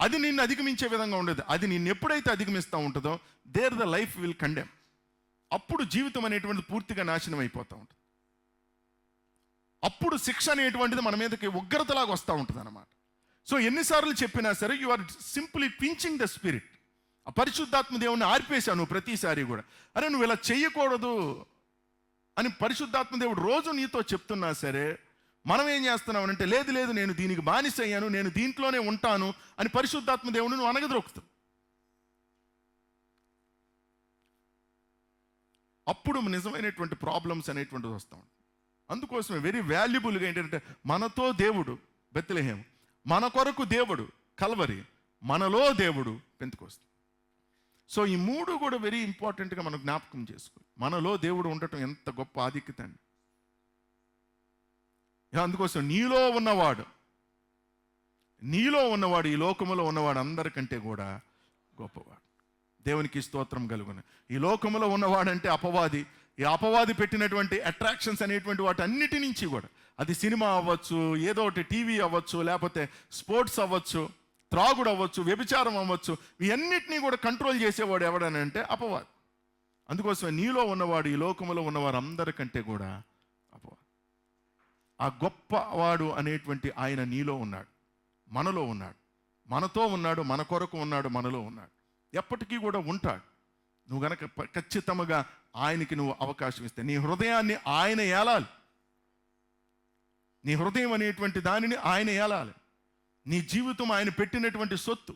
అది నిన్ను అధిగమించే విధంగా ఉండదు. అది నిన్ను ఎప్పుడైతే అధిగమిస్తూ ఉంటుందో, there the life will condemn. అప్పుడు జీవితం అనేటువంటిది పూర్తిగా నాశనం అయిపోతూ ఉంటుంది. అప్పుడు శిక్ష అనేటువంటిది మన మీదకి ఉగ్రతలాగా వస్తూ ఉంటుంది అన్నమాట. సో ఎన్నిసార్లు చెప్పినా సరే, you are simply pinching the spirit. ఆ పరిశుద్ధాత్మ దేవుడిని ఆర్పేశాను ప్రతిసారి కూడా. అరే నువ్వు ఇలా చెయ్యకూడదు అని పరిశుద్ధాత్మ దేవుడు రోజు నీతో చెప్తున్నా సరే, మనం ఏం చేస్తున్నామనంటే, లేదు లేదు నేను దీనికి బానిస అయ్యాను, నేను దీంట్లోనే ఉంటాను అని పరిశుద్ధాత్మ దేవుడిని నువ్వు అనగదొరుకుతావు. అప్పుడు నిజమైనటువంటి ప్రాబ్లమ్స్ అనేటువంటిది వస్తూ ఉంటాయి. అందుకోసమే వెరీ వాల్యుబుల్గా ఏంటంటే, మనతో దేవుడు బెత్లెహేము, మన కొరకు దేవుడు కల్వరి, మనలో దేవుడు పెంతెకోస్తు. సో ఈ మూడు కూడా వెరీ ఇంపార్టెంట్గా మనం జ్ఞాపకం చేసుకోవాలి. మనలో దేవుడు ఉండటం ఎంత గొప్ప ఆధిక్యత అండి. అందుకోసం నీలో ఉన్నవాడు ఈ లోకములో ఉన్నవాడు అందరికంటే కూడా గొప్పవాడు. దేవునికి స్తోత్రం కలుగును. ఈ లోకములో ఉన్నవాడంటే అపవాది. ఈ అపవాది పెట్టినటువంటి అట్రాక్షన్స్ అనేటువంటి వాటి అన్నిటి నుంచి కూడా, అది సినిమా అవ్వచ్చు, ఏదో ఒకటి టీవీ అవ్వచ్చు, లేకపోతే స్పోర్ట్స్ అవ్వచ్చు, త్రాగుడు అవ్వచ్చు, వ్యభిచారం అవ్వచ్చు, ఇవన్నిటినీ కూడా కంట్రోల్ చేసేవాడు ఎవడని అంటే అపవాది. అందుకోసమే నీలో ఉన్నవాడు ఈ లోకములో ఉన్నవారు అందరికంటే కూడా అపవాది. ఆ గొప్పవాడు అనేటువంటి ఆయన నీలో ఉన్నాడు, మనలో ఉన్నాడు, మనతో ఉన్నాడు, మన కొరకు ఉన్నాడు, మనలో ఉన్నాడు, ఎప్పటికీ కూడా ఉంటాడు. నువ్వు గనక ఖచ్చితంగా ఆయనకి నువ్వు అవకాశం ఇస్తే, నీ హృదయాన్ని ఆయన ఏలాలి. నీ హృదయం అనేటువంటి దానిని ఆయన ఏలాలి. నీ జీవితం ఆయన పెట్టినటువంటి సొత్తు,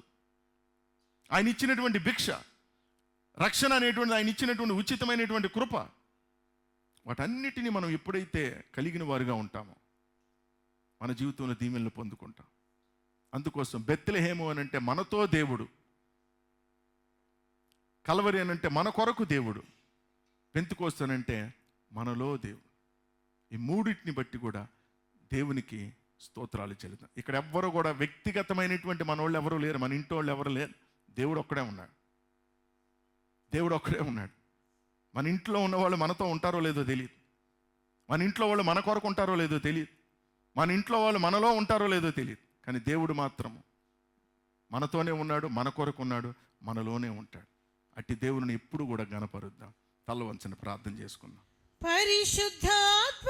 ఆయన ఇచ్చినటువంటి భిక్ష, రక్షణ అనేటువంటి ఆయన ఇచ్చినటువంటి ఉచితమైనటువంటి కృప, వాటన్నిటినీ మనం ఎప్పుడైతే కలిగిన వారుగా ఉంటామో మన జీవితంలో దీవెనలు పొందుకుంటాం. అందుకోసం బెత్లెహేము అని అంటే మనతో దేవుడు, కల్వరి అని అంటే మన కొరకు దేవుడు, పెంతెకోస్తు అంటే మనలో దేవుడు. ఈ మూడింటిని బట్టి కూడా దేవునికి స్తోత్రాలు చెల్లిద్దాం. ఇక్కడ ఎవ్వరు కూడా వ్యక్తిగతమైనటువంటి మనోళ్ళు ఎవరు లేరు, మన ఇంటి వాళ్ళు ఎవరు లేరు. దేవుడు ఒక్కడే ఉన్నాడు. దేవుడు ఒక్కడే ఉన్నాడు. మన ఇంట్లో ఉన్నవాళ్ళు మనతో ఉంటారో లేదో తెలియదు, మన ఇంట్లో వాళ్ళు మన కొరకు ఉంటారో లేదో తెలియదు, మన ఇంట్లో వాళ్ళు మనలో ఉంటారో లేదో తెలియదు. కానీ దేవుడు మాత్రం మనతోనే ఉన్నాడు, మన కొరకు ఉన్నాడు, మనలోనే ఉంటాడు. అట్టి దేవుని ఎప్పుడు కూడా గణపరుద్దాం. తల వంచని ప్రార్థన చేసుకుందాం. పరిశుద్ధాత్మ